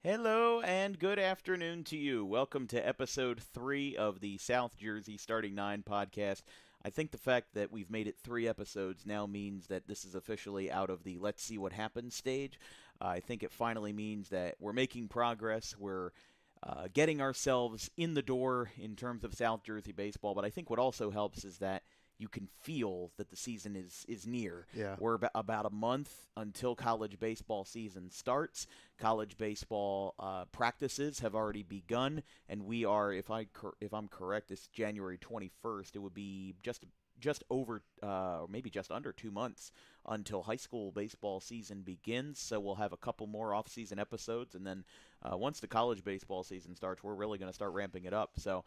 Hello and good afternoon to you. Welcome to episode 3 of the South Jersey Starting 9 podcast. I think the fact that we've made it 3 episodes now means that this is officially out of the let's see what happens stage. I think it finally means that we're making progress. We're getting ourselves in the door in terms of South Jersey baseball. But I think what also helps is that you can feel that the season is near. Yeah. We're about a month until college baseball season starts. College baseball practices have already begun, and we are, if I'm correct, it's January 21st. It would be just over, or maybe just under 2 months until high school baseball season begins. So we'll have a couple more off-season episodes, and then once the college baseball season starts, we're really going to start ramping it up. So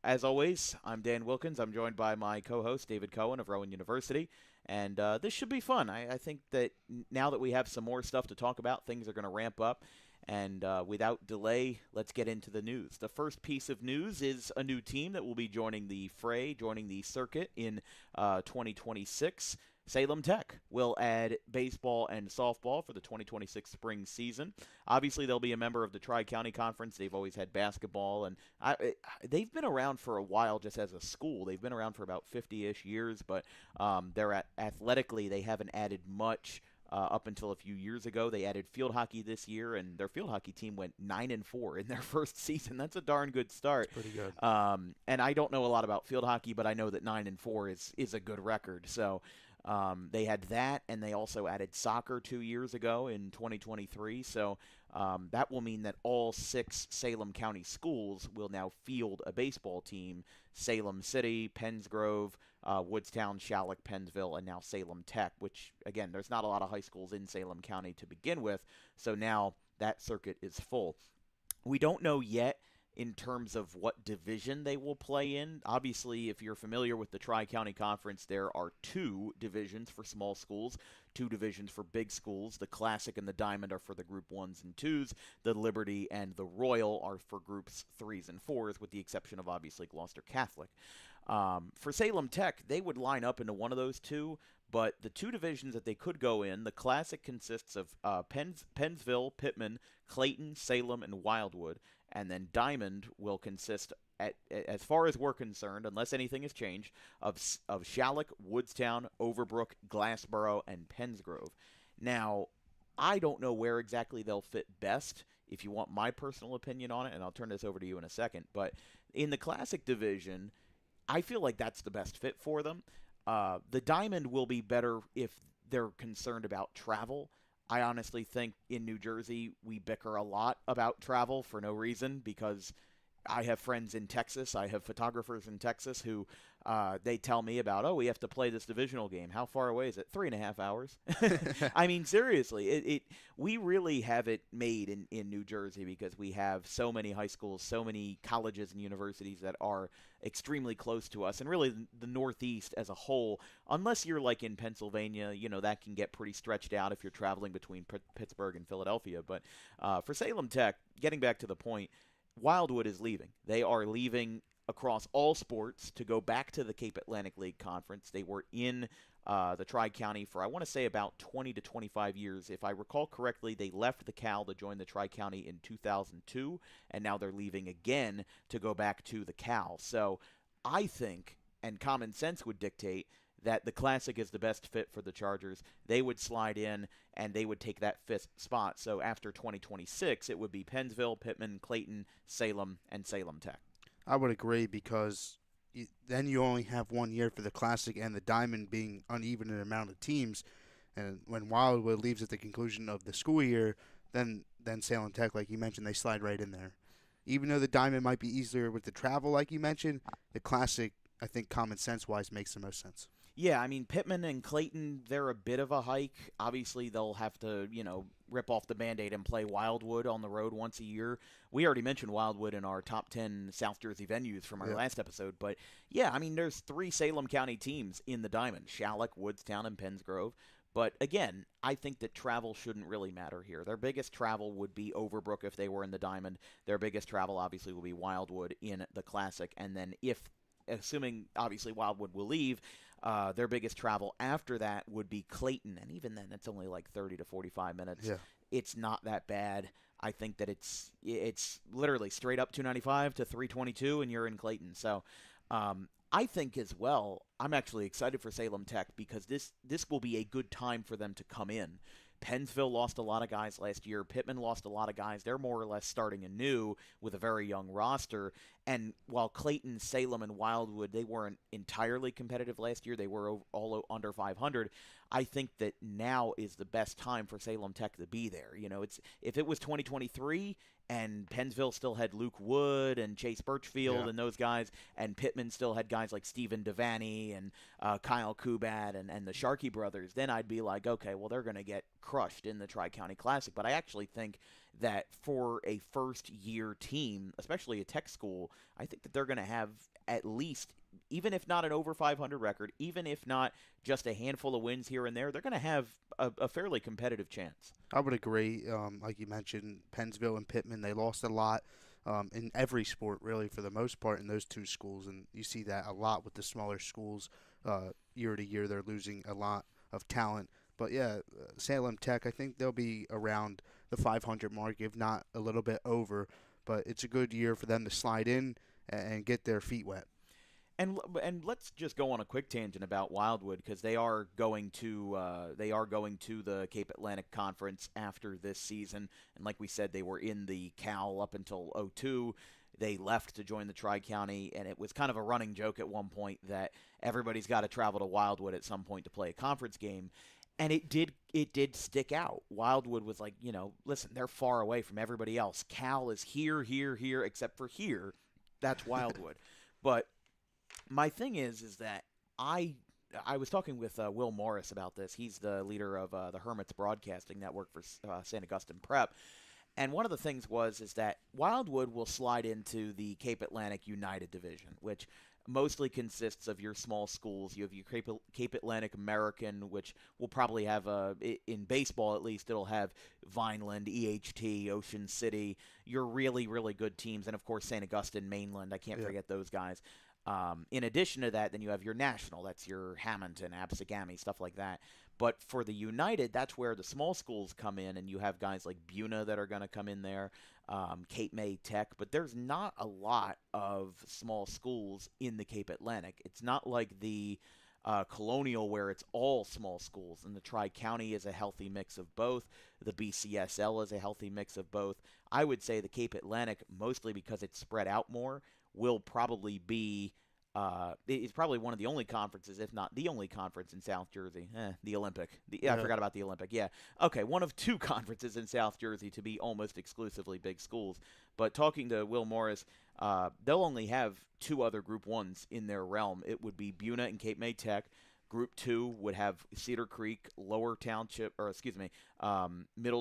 as always, I'm Dan Wilkins. I'm joined by my co-host David Cohen of Rowan University, and this should be fun. I think that now that we have some more stuff to talk about, things are going to ramp up. And without delay, let's get into the news. The first piece of news is a new team that will be joining the fray, joining the circuit in 2026. Salem Tech will add baseball and softball for the 2026 spring season. Obviously, they'll be a member of the Tri-County Conference. They've always had basketball, and they've been around for a while just as a school. They've been around for about 50-ish years, but athletically, they haven't added much. Up until a few years ago, they added field hockey this year, and their field hockey team went 9-4 in their first season. That's a darn good start. Pretty good. And I don't know a lot about field hockey, but I know that 9-4 is a good record. So they had that, and they also added soccer 2 years ago in 2023. So that will mean that all 6 Salem County schools will now field a baseball team. Salem City, Pennsgrove, Woodstown, Shalleck, Pennsville, and now Salem Tech, which, again, there's not a lot of high schools in Salem County to begin with. So now that circuit is full. We don't know yet in terms of what division they will play in. Obviously, if you're familiar with the Tri-County Conference, there are 2 divisions for small schools, 2 divisions for big schools. The Classic and the Diamond are for the Group 1s and 2s. The Liberty and the Royal are for Groups 3s and 4s, with the exception of, obviously, Gloucester Catholic. For Salem Tech, they would line up into one of those 2, but the 2 divisions that they could go in, the Classic consists of Pennsville, Pittman, Clayton, Salem, and Wildwood, and then Diamond will consist, as far as we're concerned, unless anything has changed, of Shalleck, Woodstown, Overbrook, Glassboro, and Pennsgrove. Now, I don't know where exactly they'll fit best, if you want my personal opinion on it, and I'll turn this over to you in a second. But in the Classic division, I feel like that's the best fit for them. The Diamond will be better if they're concerned about travel. I honestly think in New Jersey we bicker a lot about travel for no reason, because I have friends in Texas. I have photographers in Texas who they tell me about, oh, we have to play this divisional game. How far away is it? 3.5 hours. I mean, seriously, we really have it made in New Jersey, because we have so many high schools, so many colleges and universities that are extremely close to us, and really the Northeast as a whole. Unless you're like in Pennsylvania, that can get pretty stretched out if you're traveling between Pittsburgh and Philadelphia. But for Salem Tech, getting back to the point, Wildwood is leaving. They are leaving across all sports to go back to the Cape Atlantic League Conference. They were in the Tri-County for, I want to say, about 20 to 25 years. If I recall correctly, they left the Cal to join the Tri-County in 2002, and now they're leaving again to go back to the Cal. So I think, and common sense would dictate, that the Classic is the best fit for the Chargers. They would slide in, and they would take that 5th spot. So after 2026, it would be Pennsville, Pittman, Clayton, Salem, and Salem Tech. I would agree, because then you only have 1 year for the Classic, and the Diamond being uneven in amount of teams. And when Wildwood leaves at the conclusion of the school year, then Salem Tech, like you mentioned, they slide right in there. Even though the Diamond might be easier with the travel, like you mentioned, the Classic, I think common sense-wise, makes the most sense. Yeah, I mean, Pittman and Clayton, they're a bit of a hike. Obviously, they'll have to, rip off the Band-Aid and play Wildwood on the road once a year. We already mentioned Wildwood in our top 10 South Jersey venues from our last episode. But, yeah, I mean, there's 3 Salem County teams in the Diamond: Shalleck, Woodstown, and Pennsgrove. But, again, I think that travel shouldn't really matter here. Their biggest travel would be Overbrook if they were in the Diamond. Their biggest travel, obviously, will be Wildwood in the Classic. And then assuming obviously Wildwood will leave, their biggest travel after that would be Clayton, and even then it's only like 30 to 45 minutes. Yeah. it's not that bad. I think that it's literally straight up 295 to 322, and you're in Clayton. So I think as well, I'm actually excited for Salem Tech because this will be a good time for them to come in. Pennsville lost a lot of guys last year. Pittman lost a lot of guys. They're more or less starting anew with a very young roster. And while Clayton, Salem, and Wildwood, they weren't entirely competitive last year, they were all under 500. I think that now is the best time for Salem Tech to be there. It's if it was 2023 and Pennsville still had Luke Wood and Chase Birchfield Yeah. and those guys, and Pittman still had guys like Steven Devaney and Kyle Kubat and the Sharkey brothers, then I'd be like, okay, well, they're going to get crushed in the Tri-County Classic. But I actually think that for a first-year team, especially a tech school, I think that they're going to have at least, even if not an over 500 record, even if not just a handful of wins here and there, they're going to have a fairly competitive chance. I would agree. Like you mentioned, Pennsville and Pittman, they lost a lot in every sport, really, for the most part, in those two schools. And you see that a lot with the smaller schools. Year to year, they're losing a lot of talent. But yeah, Salem Tech, I think they'll be around the 500 mark, if not a little bit over. But it's a good year for them to slide in and get their feet wet. And let's just go on a quick tangent about Wildwood because they are going to the Cape Atlantic Conference after this season, and like we said, they were in the Cal up until '02. They left to join the Tri-County, and it was kind of a running joke at one point that everybody's got to travel to Wildwood at some point to play a conference game. And it did stick out. Wildwood was like, listen, they're far away from everybody else. Cal is here, here, here, except for here. That's Wildwood. But my thing is that I was talking with Will Morris about this. He's the leader of the Hermits Broadcasting Network for St. Augustine Prep. And one of the things is that Wildwood will slide into the Cape Atlantic United Division, which mostly consists of your small schools. You have your Cape Atlantic American, which will probably have, in baseball at least, it'll have Vineland, EHT, Ocean City, your really, really good teams, and of course St. Augustine, Mainland. I can't forget those guys. In addition to that, then you have your national. That's your Hamilton, Absegami, stuff like that. But for the United, that's where the small schools come in, and you have guys like Buna that are going to come in there, Cape May Tech. But there's not a lot of small schools in the Cape Atlantic. It's not like the Colonial where it's all small schools, and the Tri-County is a healthy mix of both. The BCSL is a healthy mix of both. I would say the Cape Atlantic, mostly because it's spread out more, will probably be it's probably one of the only conferences, if not the only conference in South Jersey. The Olympic. I forgot about the Olympic. Yeah. Okay, one of two conferences in South Jersey to be almost exclusively big schools. But talking to Will Morris, they'll only have two other Group 1s in their realm. It would be Buna and Cape May Tech. Group 2 would have Cedar Creek, Middle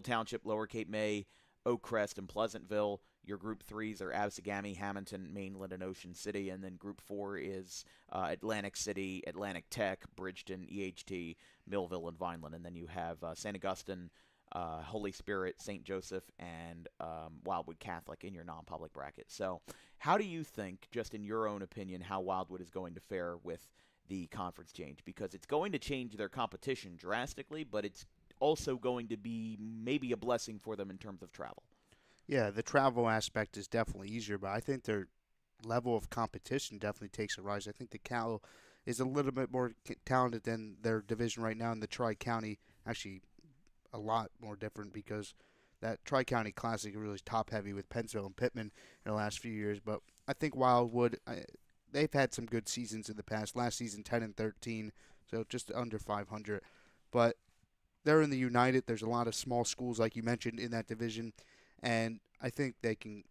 Township, Lower Cape May, Oak Crest, and Pleasantville. Your Group 3s are Absegami, Hamilton, Mainland, and Ocean City. And then Group 4 is Atlantic City, Atlantic Tech, Bridgeton, EHT, Millville, and Vineland. And then you have St. Augustine, Holy Spirit, St. Joseph, and Wildwood Catholic in your non-public bracket. So how do you think, just in your own opinion, how Wildwood is going to fare with the conference change? Because it's going to change their competition drastically, but it's also going to be maybe a blessing for them in terms of travel. Yeah, the travel aspect is definitely easier, but I think their level of competition definitely takes a rise. I think the Cal is a little bit more talented than their division right now, in the Tri-County, actually a lot more different because that Tri-County Classic is really top-heavy with Pennsville and Pittman in the last few years. But I think Wildwood, they've had some good seasons in the past. Last season, 10-13, so just under 500. But they're in the United. There's a lot of small schools, like you mentioned, in that division, and I think they can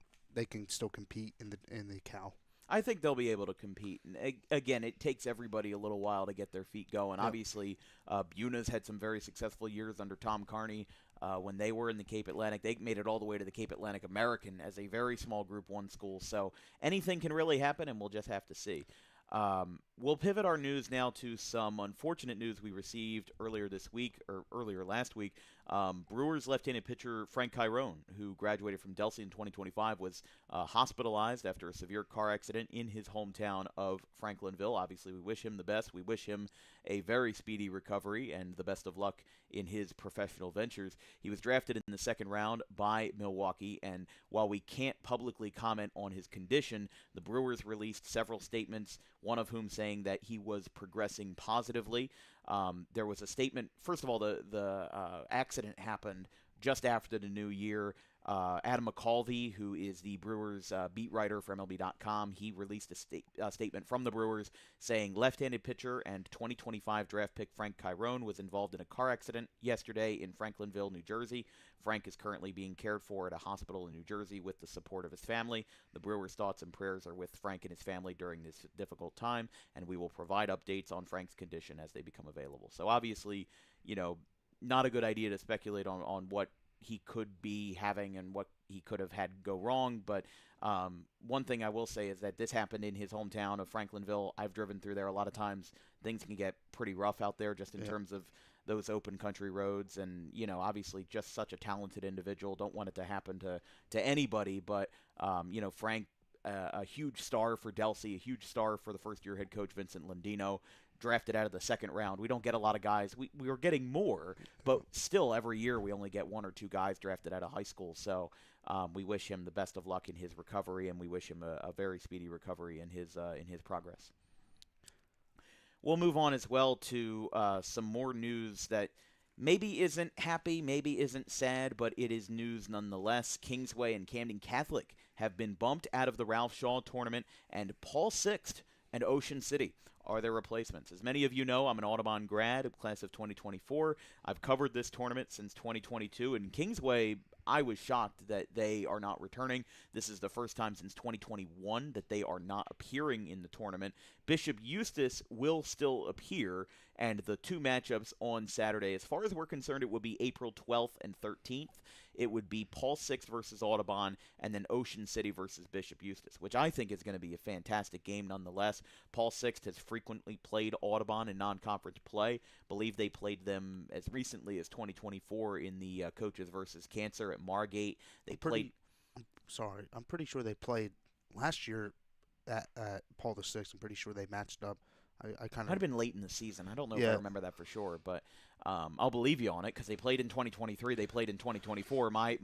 still compete in the Cal. I think they'll be able to compete. And again, it takes everybody a little while to get their feet going. Yep. Obviously, Buna's had some very successful years under Tom Carney. When they were in the Cape Atlantic, they made it all the way to the Cape Atlantic American as a very small Group 1 school. So anything can really happen, and we'll just have to see. We'll pivot our news now to some unfortunate news we received earlier last week. Brewers left-handed pitcher Frank Chiron, who graduated from Delsey in 2025, was hospitalized after a severe car accident in his hometown of Franklinville. Obviously, we wish him the best. We wish him a very speedy recovery and the best of luck in his professional ventures. He was drafted in the second round by Milwaukee, and while we can't publicly comment on his condition, the Brewers released several statements, one of whom saying that he was progressing positively. There was a statement. First of all, the accident happened just after the new year. Adam McCalvey, who is the Brewers beat writer for MLB.com, he released a statement from the Brewers saying left-handed pitcher and 2025 draft pick Frank Chiron was involved in a car accident yesterday in Franklinville, New Jersey. Frank is currently being cared for at a hospital in New Jersey with the support of his family. The Brewers' thoughts and prayers are with Frank and his family during this difficult time, and we will provide updates on Frank's condition as they become available. So obviously, not a good idea to speculate on what he could be having and what he could have had go wrong. But one thing I will say is that this happened in his hometown of Franklinville. I've driven through there a lot of times. Things can get pretty rough out there just in terms of those open country roads. And, obviously just such a talented individual. Don't want it to happen to anybody. But, Frank, a huge star for Delsey, a huge star for the first-year head coach Vincent Lundino, drafted out of the second round. We don't get a lot of guys. We are getting more, but still every year we only get one or two guys drafted out of high school. So we wish him the best of luck in his recovery, and we wish him a very speedy recovery in his progress. We'll move on as well to some more news that maybe isn't happy, maybe isn't sad, but it is news nonetheless. Kingsway and Camden Catholic have been bumped out of the Ralph Shaw tournament, and Paul Sixt and Ocean City are their replacements. As many of you know, I'm an Audubon grad, class of 2024. I've covered this tournament since 2022, and Kingsway, I was shocked that they are not returning. This is the first time since 2021 that they are not appearing in the tournament. Bishop Eustace will still appear, and the two matchups on Saturday, as far as we're concerned, it would be April 12th and 13th. It would be Paul Sixt versus Audubon, and then Ocean City versus Bishop Eustace, which I think is going to be a fantastic game nonetheless. Paul Sixt has frequently played Audubon in non-conference play. Believe they played them as recently as 2024 in the Coaches versus Cancer at Margate. They played. I'm pretty sure they played last year at Paul VI. I'm pretty sure they matched up. I kind of might have been late in the season. I don't know if I remember that for sure, but I'll believe you on it because they played in 2023. They played in 2024. My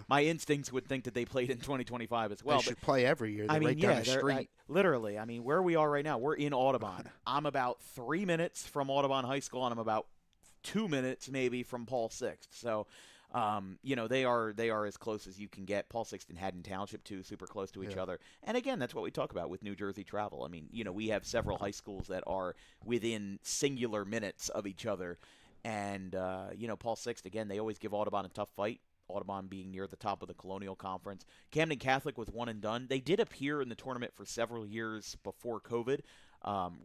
instincts would think that they played in 2025 as well. They should play every year. They're right down the street. Literally, where we are right now, we're in Audubon. I'm about 3 minutes from Audubon High School, and I'm about 2 minutes maybe from Paul Sixt. So, they are as close as you can get. Paul Sixt and Haddon Township, too, super close to each other. And again, that's what we talk about with New Jersey travel. We have several high schools that are within singular minutes of each other. And, Paul Sixt, again, they always give Audubon a tough fight. Audubon being near the top of the Colonial Conference. Camden Catholic was one and done. They did appear in the tournament for several years before COVID.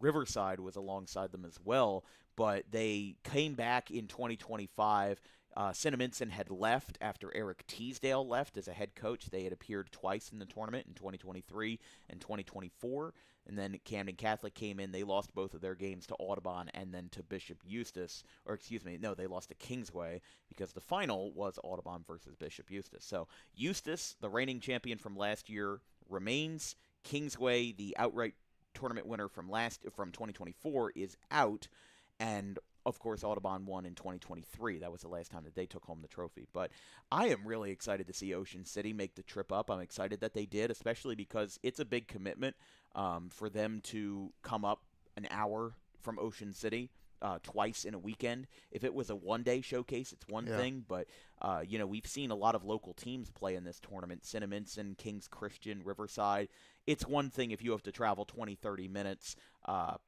Riverside was alongside them as well, but they came back in 2025. Cinnaminson had left after Eric Teasdale left as a head coach. They had appeared twice in the tournament in 2023 and 2024. And then Camden Catholic came in. They lost both of their games to Audubon and then to Bishop Eustace. They lost to Kingsway because the final was Audubon versus Bishop Eustace. So Eustace, the reigning champion from last year, remains. Kingsway, the outright tournament winner from 2024, is out. And of course, Audubon won in 2023. That was the last time that they took home the trophy. But I am really excited to see Ocean City make the trip up. I'm excited that they did, especially because it's a big commitment for them to come up an hour from Ocean City twice in a weekend. If it was a one-day showcase, it's one thing. But, we've seen a lot of local teams play in this tournament. Cinnaminson, Kings Christian, Riverside. It's one thing if you have to travel 20, 30 minutes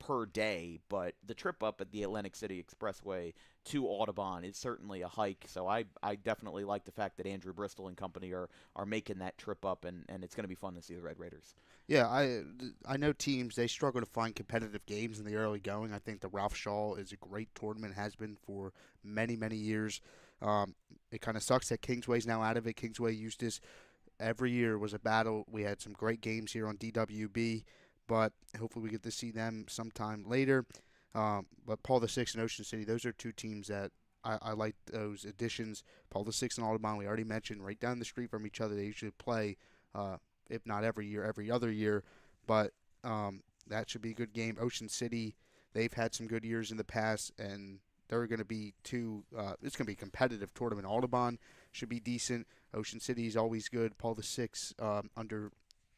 per day, but the trip up at the Atlantic City Expressway to Audubon is certainly a hike. So I definitely like the fact that Andrew Bristol and company are making that trip up, and it's going to be fun to see the Red Raiders. Yeah, I know teams, they struggle to find competitive games in the early going. I think the Ralph Shaw is a great tournament, has been for many, many years. It kind of sucks that Kingsway's now out of it. Kingsway Eustace every year was a battle. We had some great games here on DWB, but hopefully we get to see them sometime later. But Paul VI and Ocean City, those are two teams that I like those additions. Paul VI and Audubon, we already mentioned, right down the street from each other. They usually play, if not every year, every other year. But that should be a good game. Ocean City, they've had some good years in the past, and they're going to be it's going to be a competitive tournament. Audubon should be decent. Ocean City is always good. Paul VI under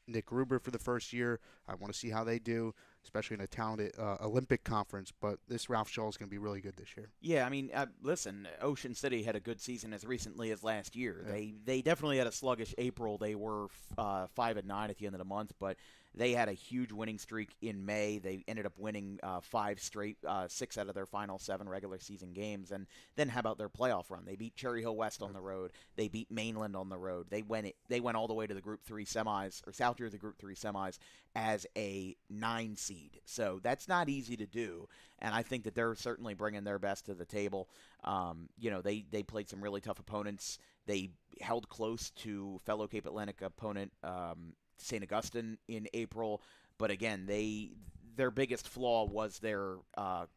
Nick Gruber for the first year. I want to see how they do, especially in a talented Olympic conference. But this Ralph Shaw is going to be really good this year. Yeah, I mean, listen, Ocean City had a good season as recently as last year. Yeah. They definitely had a sluggish April. They were 5-9 at the end of the month, but they had a huge winning streak in May. They ended up winning 5 straight, 6 out of their final 7 regular season games. And then how about their playoff run? They beat Cherry Hill West on the road. They beat Mainland on the road. They went all the way to the Group 3 semis, or South Jersey Group 3 semis, as a 9 seed. So that's not easy to do. And I think that they're certainly bringing their best to the table. They played some really tough opponents. They held close to fellow Cape Atlantic opponent St. Augustine in April, but again, their biggest flaw was their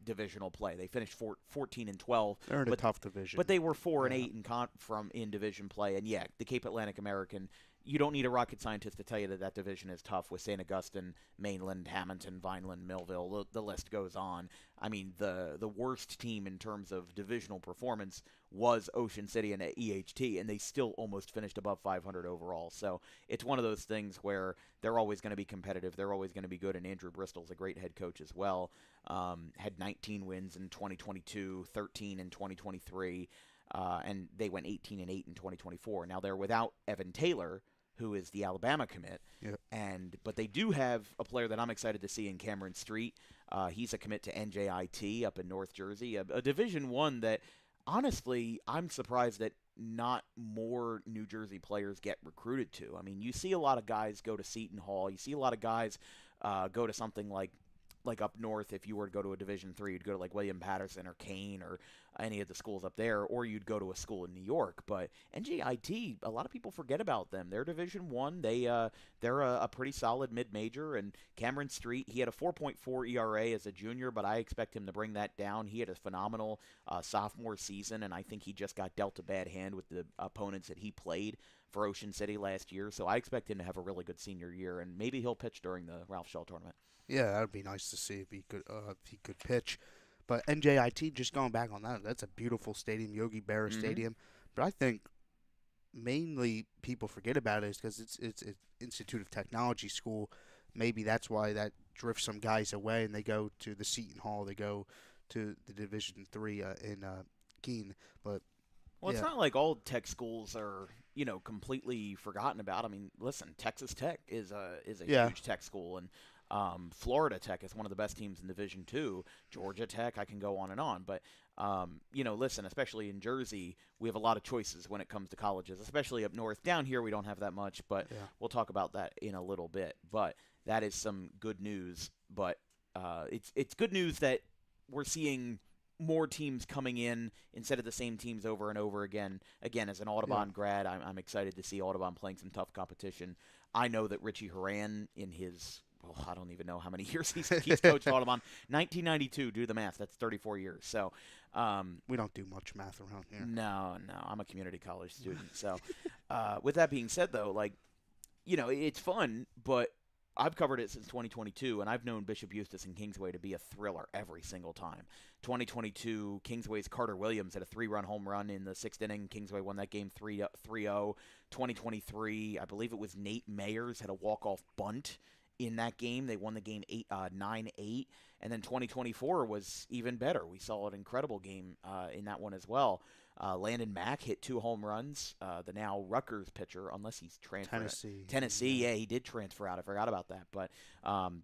divisional play. They finished 14-12. They're in a tough division, but they were 4-8 in division play. And yeah, the Cape Atlantic American. You don't need a rocket scientist to tell you that division is tough with St. Augustine, Mainland, Hamilton, Vineland, Millville. The list goes on. I mean, the worst team in terms of divisional performance was Ocean City and EHT, and they still almost finished above 500 overall. So it's one of those things where they're always going to be competitive. They're always going to be good, and Andrew Bristol's a great head coach as well. Had 19 wins in 2022, 13 in 2023. And they went 18-8 in 2024. Now they're without Evan Taylor, who is the Alabama commit, Yep. but they do have a player that I'm excited to see in Cameron Street. He's a commit to NJIT up in North Jersey, a Division I that honestly I'm surprised that not more New Jersey players get recruited to. I mean, you see a lot of guys go to Seton Hall. You see a lot of guys go to something like up north. If you were to go to a Division III, you'd go to like William Patterson or Kane or any of the schools up there, or you'd go to a school in New York. But NJIT, a lot of people forget about them. They're Division I. They're a pretty solid mid-major. And Cameron Street, he had a 4.4 ERA as a junior, but I expect him to bring that down. He had a phenomenal sophomore season, and I think he just got dealt a bad hand with the opponents that he played for Ocean City last year. So I expect him to have a really good senior year, and maybe he'll pitch during the Ralph Shaw tournament. Yeah, that would be nice to see if he could pitch. But NJIT, just going back on that, that's a beautiful stadium, Yogi Berra Stadium. But I think mainly people forget about it is because it's an Institute of Technology school. Maybe that's why that drifts some guys away, and they go to the Seton Hall. They go to the Division III in Keene. But Well, it's yeah. not like all tech schools are, completely forgotten about. I mean, listen, Texas Tech is a Yeah. huge tech school, and Florida Tech is one of the best teams in Division II. Georgia Tech, I can go on and on. But, listen, especially in Jersey, we have a lot of choices when it comes to colleges, especially up north. Down here, we don't have that much, but Yeah. we'll talk about that in a little bit. But that is some good news. But it's good news that we're seeing more teams coming in instead of the same teams over and over again. Again, as an Audubon grad, I'm excited to see Audubon playing some tough competition. I know that Richie Horan in his I don't even know how many years he's coached Audubon. 1992, do the math. That's 34 years. So We don't do much math around here. no, I'm a community college student. So with that being said, though, it's fun, but I've covered it since 2022, and I've known Bishop Eustace and Kingsway to be a thriller every single time. 2022, Kingsway's Carter Williams had a 3-run home run in the 6th inning. Kingsway won that game 3-0. 2023, I believe it was Nate Mayers had a walk-off bunt in that game. They won the game 9-8. And then 2024 was even better. We saw an incredible game in that one as well. Landon Mack hit 2 home runs. The now Rutgers pitcher, unless he's transferred. Tennessee, yeah, he did transfer out. I forgot about that. But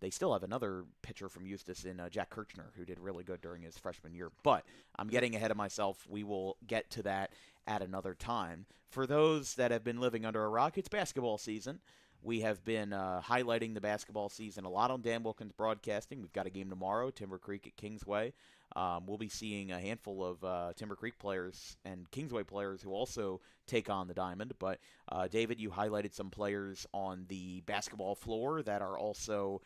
they still have another pitcher from Eustis in Jack Kirchner, who did really good during his freshman year. But I'm getting ahead of myself. We will get to that at another time. For those that have been living under a rock, it's basketball season. We have been highlighting the basketball season a lot on Dan Wilkins Broadcasting. We've got a game tomorrow, Timber Creek at Kingsway. We'll be seeing a handful of Timber Creek players and Kingsway players who also take on the Diamond. But, David, you highlighted some players on the basketball floor that are also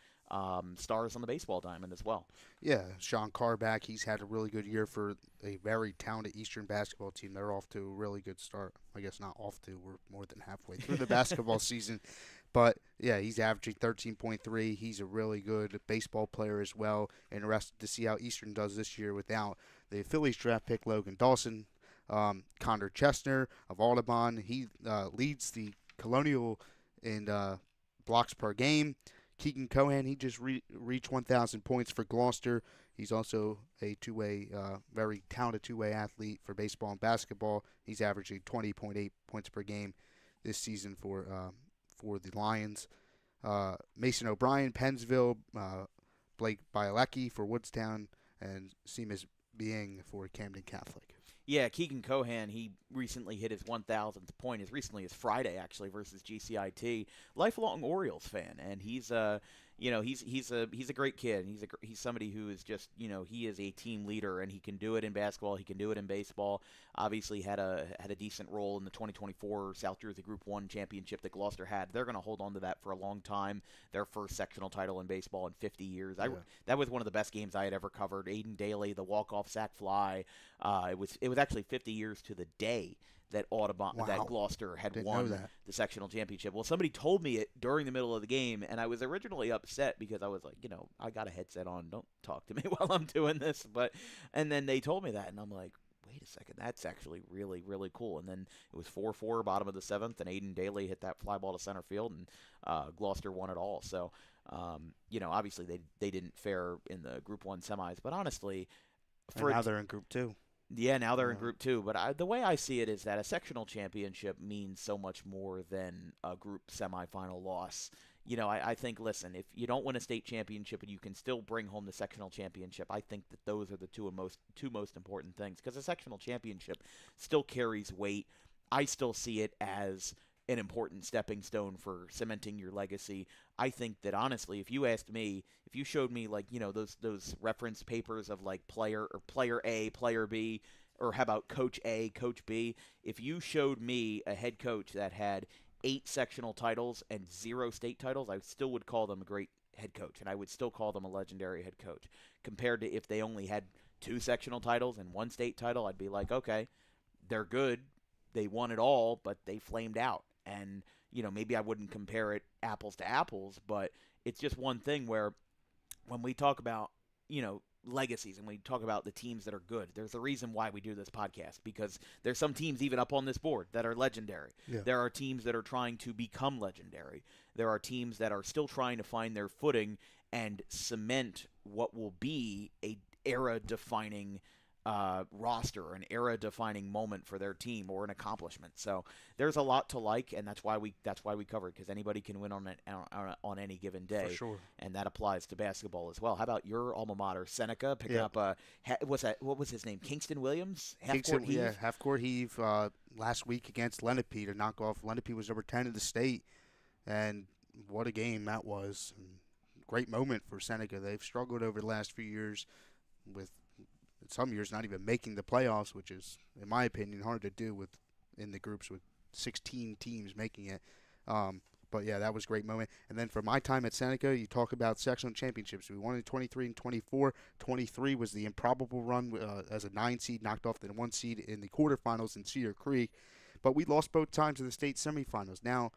stars on the baseball diamond as well. Yeah, Sean Carr back. He's had a really good year for a very talented Eastern basketball team. They're off to a really good start. I guess not off to. We're more than halfway through the basketball season. But, yeah, he's averaging 13.3. He's a really good baseball player as well. Interested to see how Eastern does this year without the Phillies draft pick Logan Dawson. Connor Chestner of Audubon. He leads the Colonial in blocks per game. Keegan Cohen, he just reached 1,000 points for Gloucester. He's also a very talented two-way athlete for baseball and basketball. He's averaging 20.8 points per game this season for the Lions. Mason O'Brien, Pennsville, Blake Bielecki for Woodstown, and Seamus Bieng for Camden Catholic. Yeah, Keegan Cohen, he recently hit his 1,000th point as recently as Friday, actually, versus GCIT. Lifelong Orioles fan, and he's he's a great kid. He's somebody who is just, he is a team leader, and he can do it in basketball. He can do it in baseball. Obviously, had a decent role in the 2024 South Jersey Group 1 championship that Gloucester had. They're going to hold on to that for a long time. Their first sectional title in baseball in 50 years. Yeah. That was one of the best games I had ever covered. Aiden Daly, the walk-off sac fly. It was actually 50 years to the day that that Gloucester had won the sectional championship. Well, somebody told me it during the middle of the game, and I was originally upset because I was like, I got a headset on. Don't talk to me while I'm doing this. And then they told me that, and I'm like, wait a second, that's actually really, really cool. And then it was 4-4, bottom of the seventh, and Aiden Daly hit that fly ball to center field, and Gloucester won it all. So, obviously they didn't fare in the Group 1 semis, but honestly, now they're in Group 2. Yeah, now they're in Group 2. But the way I see it is that a sectional championship means so much more than a group semifinal loss. I think, listen, if you don't win a state championship and you can still bring home the sectional championship, I think that those are the two most important things. Because a sectional championship still carries weight. I still see it as an important stepping stone for cementing your legacy. I think that, honestly, if you asked me, if you showed me those reference papers of player A, player B, or how about coach A, coach B, if you showed me a head coach that had 8 sectional titles and 0 state titles, I still would call them a great head coach, and I would still call them a legendary head coach. Compared to if they only had 2 sectional titles and 1 state title, I'd be like, okay, they're good, they won it all, but they flamed out. And, maybe I wouldn't compare it apples to apples, but it's just one thing where when we talk about, legacies and we talk about the teams that are good, there's a reason why we do this podcast, because there's some teams even up on this board that are legendary. Yeah. There are teams that are trying to become legendary. There are teams that are still trying to find their footing and cement what will be a era-defining roster, an era-defining moment for their team or an accomplishment. So there's a lot to like, and that's why we cover it, because anybody can win on any given day. For sure. And that applies to basketball as well. How about your alma mater, Seneca, picking up what was his name? Kingston Williams? Half-court heave? Yeah, half-court heave last week against Lenape to knock off. Lenape was number 10 in the state, and what a game that was. And great moment for Seneca. They've struggled over the last few years with some years not even making the playoffs, which is, in my opinion, hard to do in the groups with 16 teams making it. But, yeah, that was a great moment. And then for my time at Seneca, you talk about sectional championships. We won in 23 and 24. 23 was the improbable run as a 9 seed, knocked off the 1 seed in the quarterfinals in Cedar Creek. But we lost both times in the state semifinals. Now,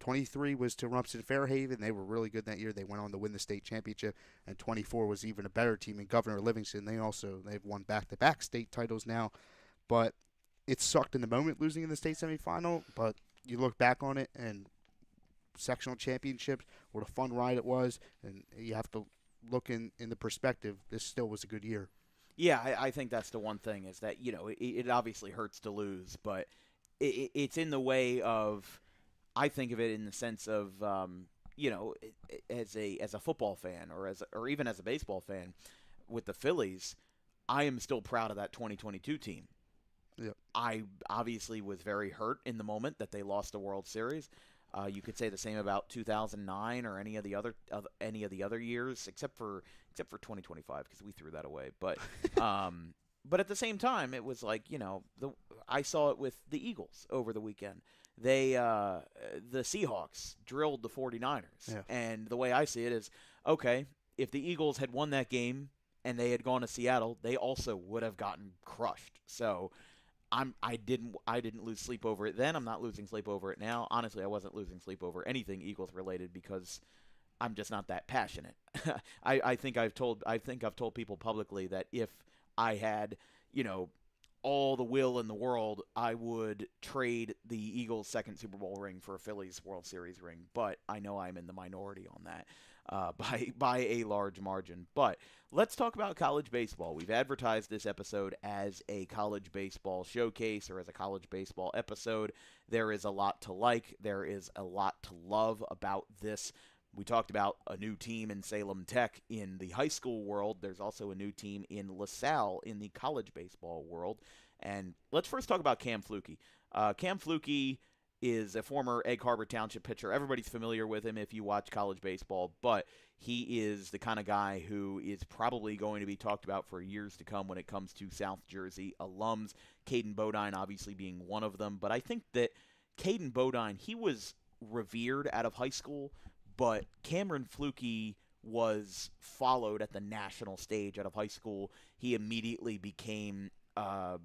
23 was to Rumson Fairhaven. They were really good that year. They went on to win the state championship. And 24 was even a better team in Governor Livingston. They've won back-to-back state titles now. But it sucked in the moment losing in the state semifinal. But you look back on it, and sectional championships, what a fun ride it was. And you have to look in the perspective. This still was a good year. Yeah, I think that's the one thing, is that, it obviously hurts to lose. But it's in the way of, I think of it in the sense of, as a football fan or even as a baseball fan with the Phillies, I am still proud of that 2022 team. Yep. I obviously was very hurt in the moment that they lost the World Series. You could say the same about 2009 or any of the other years, except for 2025, because we threw that away. But but at the same time, it was like, I saw it with the Eagles over the weekend. The Seahawks drilled the 49ers. Yeah. And the way I see it is, okay, if the Eagles had won that game and they had gone to Seattle, they also would have gotten crushed. So I didn't lose sleep over it then. I'm not losing sleep over it now. Honestly, I wasn't losing sleep over anything Eagles related because I'm just not that passionate. I think I've told people publicly that if I had, you know, all the will in the world, I would trade the Eagles' second Super Bowl ring for a Phillies World Series ring. But I know I'm in the minority on that by a large margin. But let's talk about college baseball. We've advertised this episode as a college baseball showcase or as a college baseball episode. There is a lot to like. There is a lot to love about this. We talked about a new team in Salem Tech in the high school world. There's also a new team in LaSalle in the college baseball world. And let's first talk about Cam Flukie. Cam Flukie is a former Egg Harbor Township pitcher. Everybody's familiar with him if you watch college baseball, but he is the kind of guy who is probably going to be talked about for years to come when it comes to South Jersey alums. Caden Bodine obviously being one of them, but I think that Caden Bodine, he was revered out of high school, but Cameron Flukie was followed at the national stage out of high school. He immediately became a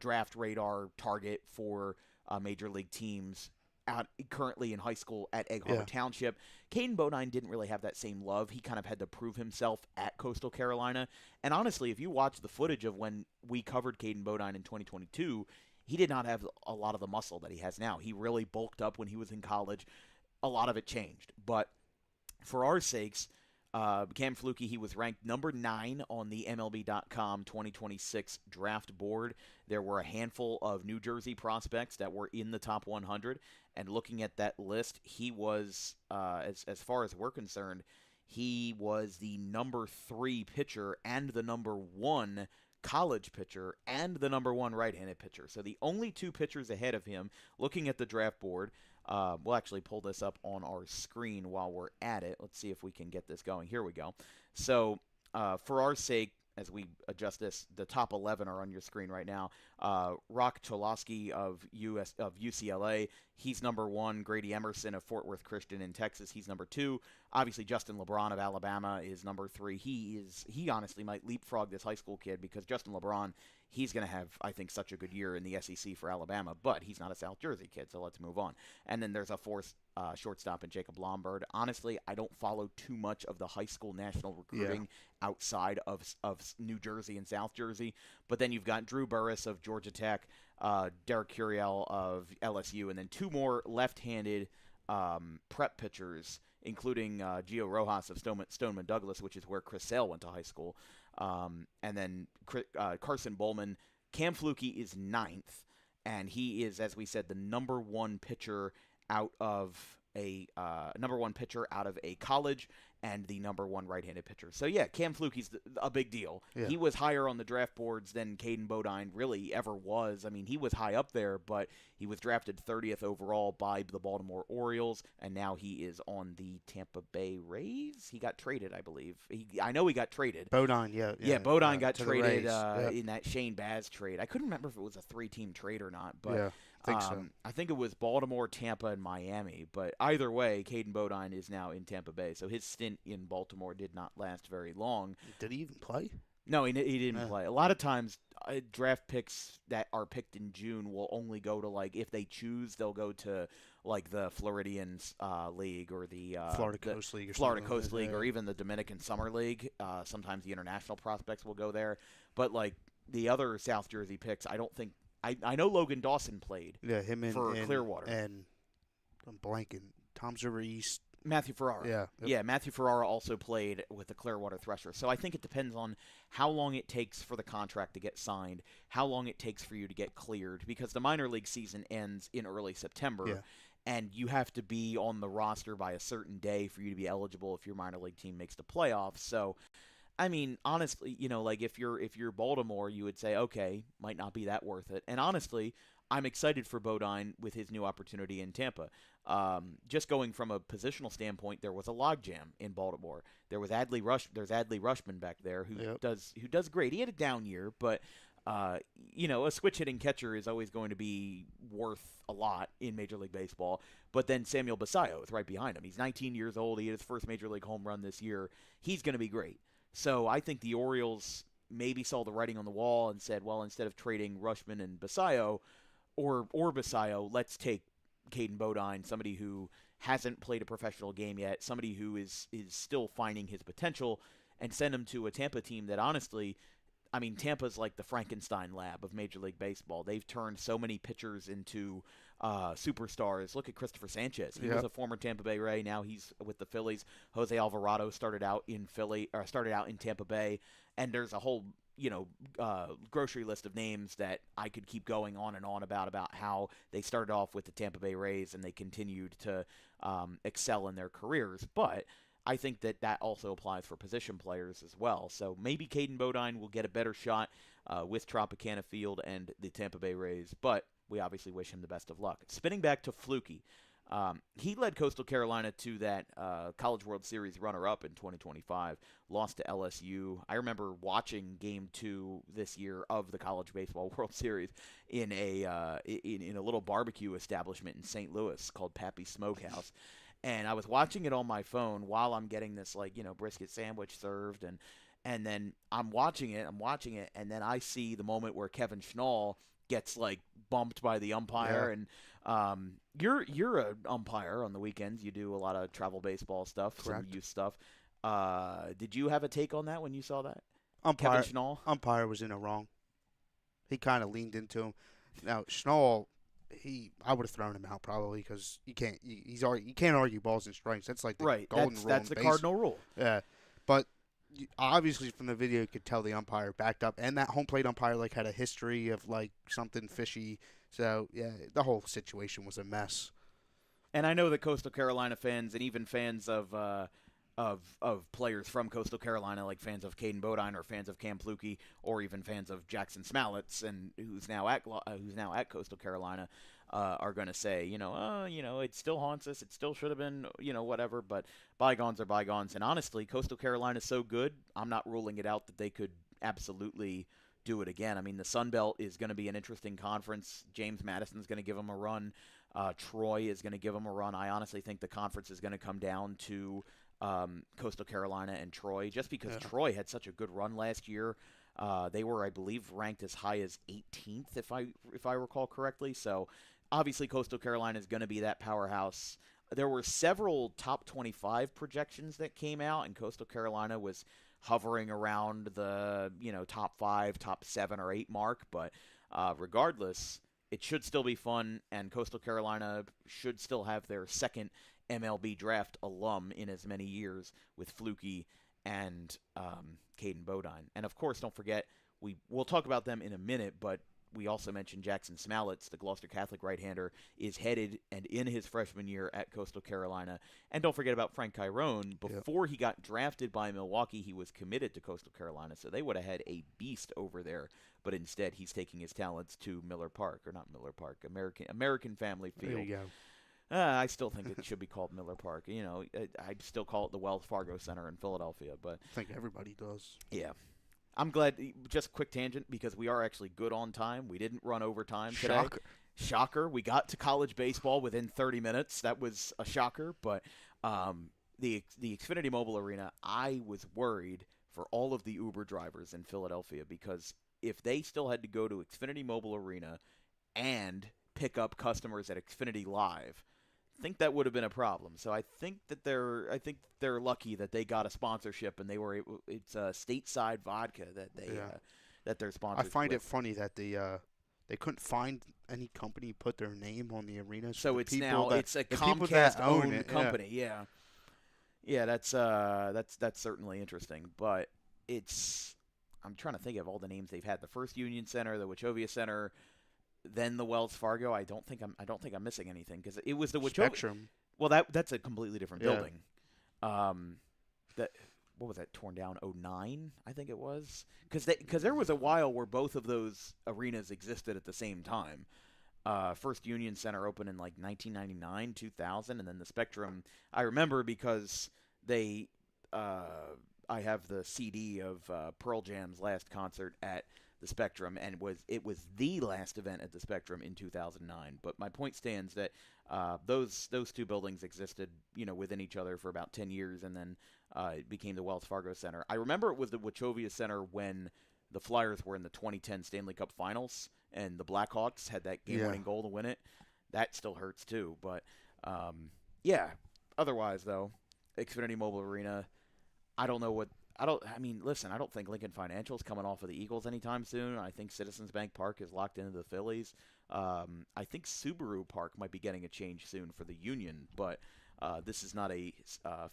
draft radar target for major league teams out currently in high school at Egg Harbor Township. Caden Bodine didn't really have that same love. He kind of had to prove himself at Coastal Carolina. And honestly, if you watch the footage of when we covered Caden Bodine in 2022, he did not have a lot of the muscle that he has now. He really bulked up when he was in college. A lot of it changed. But for our sakes, Cam Flukie, he was ranked number 9 on the MLB.com 2026 draft board. There were a handful of New Jersey prospects that were in the top 100. And looking at that list, he was, as far as we're concerned, he was the number 3 pitcher and the number 1 college pitcher and the number 1 right-handed pitcher. So the only 2 pitchers ahead of him, looking at the draft board, we'll actually pull this up on our screen while we're at it. Let's see if we can get this going. Here we go. So for our sake, as we adjust this, the top 11 are on your screen right now. Rock Cholosky of UCLA, he's number 1. Grady Emerson of Fort Worth Christian in Texas, he's number 2. Obviously, Justin LeBron of Alabama is number 3. He honestly might leapfrog this high school kid because Justin LeBron, he's going to have, I think, such a good year in the SEC for Alabama, but he's not a South Jersey kid, so let's move on. And then there's a 4th shortstop in Jacob Lombard. Honestly, I don't follow too much of the high school national recruiting outside of New Jersey and South Jersey, but then you've got Drew Burris of Georgia Tech, Derek Curiel of LSU, and then 2 more left-handed prep pitchers, including Gio Rojas of Stoneman Douglas, which is where Chris Sale went to high school. And then Carson Bowman. Cam Flukie is 9th, and he is, as we said, the number 1 pitcher out of a college and the number 1 right-handed pitcher. So yeah, Cam Flukie's a big deal. Yeah. He was higher on the draft boards than Caden Bodine really ever was. I mean, he was high up there, but he was drafted 30th overall by the Baltimore Orioles, and now he is on the Tampa Bay Rays. He got traded, I believe. I know he got traded. Bodine, yeah. Bodine got traded in that Shane Baz trade. I couldn't remember if it was a 3-team trade or not, but yeah. I think it was Baltimore, Tampa, and Miami. But either way, Caden Bodine is now in Tampa Bay. So his stint in Baltimore did not last very long. Did he even play? No, he didn't play. A lot of times, draft picks that are picked in June will only go to, like, if they choose, they'll go to, like, the Floridians League or the Florida Coast League, or even the Dominican Summer League. Sometimes the international prospects will go there. But, like, the other South Jersey picks, I don't think. I know Logan Dawson played. Yeah, him for Clearwater. And I'm blanking. Toms River East. Matthew Ferrara. Yeah. Yeah, Matthew Ferrara also played with the Clearwater Thresher. So I think it depends on how long it takes for the contract to get signed, how long it takes for you to get cleared, because the minor league season ends in early September, and you have to be on the roster by a certain day for you to be eligible if your minor league team makes the playoffs. So, I mean, honestly, like if you're Baltimore, you would say, okay, might not be that worth it. And honestly, I'm excited for Bodine with his new opportunity in Tampa. Just going from a positional standpoint, there was a logjam in Baltimore. There's Adley Rushman back there who does great. He had a down year, but A switch hitting catcher is always going to be worth a lot in Major League Baseball. But then Samuel Basallo is right behind him. He's 19 years old. He had his first Major League home run this year. He's going to be great. So I think the Orioles maybe saw the writing on the wall and said, well, instead of trading Rushman and Basallo or Basallo, let's take Caden Bodine, somebody who hasn't played a professional game yet, somebody who is still finding his potential, and send him to a Tampa team that honestly, I mean, Tampa's like the Frankenstein lab of Major League Baseball. They've turned so many pitchers into superstars. Look at Christopher Sanchez. He was a former Tampa Bay Ray. Now he's with the Phillies. Jose Alvarado started out in Tampa Bay, and there's a whole grocery list of names that I could keep going on and on about how they started off with the Tampa Bay Rays and they continued to excel in their careers. But I think that also applies for position players as well. So maybe Caden Bodine will get a better shot with Tropicana Field and the Tampa Bay Rays, but we obviously wish him the best of luck. Spinning back to Fluky. He led Coastal Carolina to that College World Series runner-up in 2025, lost to LSU. I remember watching Game 2 this year of the College Baseball World Series in a little barbecue establishment in St. Louis called Pappy's Smokehouse. And I was watching it on my phone while I'm getting this brisket sandwich served, and then I'm watching it, and then I see the moment where Kevin Schnall gets bumped by the umpire, and you're an umpire on the weekends. You do a lot of travel baseball stuff, Correct. Some youth stuff. Did you have a take on that when you saw that? Kevin Schnall? Umpire was in the wrong. He kind of leaned into him. Now Schnall, I would have thrown him out probably because you can't argue balls and strikes. That's like the golden rule. That's the cardinal rule. Yeah, but obviously from the video you could tell the umpire backed up, and that home plate umpire had a history of something fishy. So yeah, the whole situation was a mess. And I know that Coastal Carolina fans and even fans of players from Coastal Carolina, like fans of Caden Bodine or fans of Cam Fluky or even fans of Jackson Smallets, and who's now at Coastal Carolina, are going to say, it still haunts us. It still should have been, whatever. But bygones are bygones. And honestly, Coastal Carolina is so good, I'm not ruling it out that they could absolutely do it again. I mean, the Sun Belt is going to be an interesting conference. James Madison's going to give them a run. Troy is going to give them a run. I honestly think the conference is going to come down to Coastal Carolina and Troy, just because Troy had such a good run last year. They were, I believe, ranked as high as 18th, if I recall correctly. So obviously Coastal Carolina is going to be that powerhouse. There were several top 25 projections that came out, and Coastal Carolina was hovering around the top 5, top 7 or 8 mark. But regardless, it should still be fun, and Coastal Carolina should still have their second MLB draft alum in as many years with Fluky and Caden Bodine. And of course, don't forget, we'll talk about them in a minute, but we also mentioned Jackson Smallets, the Gloucester Catholic right-hander, is headed and in his freshman year at Coastal Carolina. And don't forget about Frank Tyrone. Before he got drafted by Milwaukee, he was committed to Coastal Carolina, so they would have had a beast over there. But instead, he's taking his talents to American Family Field. There you go. I still think it should be called Miller Park. I'd still call it the Wells Fargo Center in Philadelphia. But I think everybody does. Yeah. I'm glad, just quick tangent, because we are actually good on time. We didn't run over time today. Shocker. We got to college baseball within 30 minutes. That was a shocker. But the Xfinity Mobile Arena, I was worried for all of the Uber drivers in Philadelphia, because if they still had to go to Xfinity Mobile Arena and pick up customers at Xfinity Live, I think that would have been a problem. So I think they're lucky that they got a sponsorship, and it's Stateside Vodka that they're sponsored. I find with. it funny that they couldn't find any company put their name on the arena. So it's a Comcast-owned company. Yeah, that's certainly interesting. But I'm trying to think of all the names they've had. The First Union Center, the Wachovia Center, then the Wells Fargo. I don't think I'm missing anything, because it was the Wachovia. Spectrum. Well, that's a completely different building. What was that, torn down? 2009, I think it was, because there was a while where both of those arenas existed at the same time. First Union Center opened in 1999, 2000, and then the Spectrum. I remember because I have the CD of Pearl Jam's last concert at the Spectrum, and it was the last event at the Spectrum in 2009. But my point stands that those two buildings existed, within each other for about 10 years, and then it became the Wells Fargo Center. I remember it was the Wachovia Center when the Flyers were in the 2010 Stanley Cup Finals, and the Blackhawks had that game-winning goal to win it. That still hurts too, but yeah. Otherwise, though, Xfinity Mobile Arena, I don't know what. Listen, I don't think Lincoln Financial is coming off of the Eagles anytime soon. I think Citizens Bank Park is locked into the Phillies. I think Subaru Park might be getting a change soon for the Union, but this is not a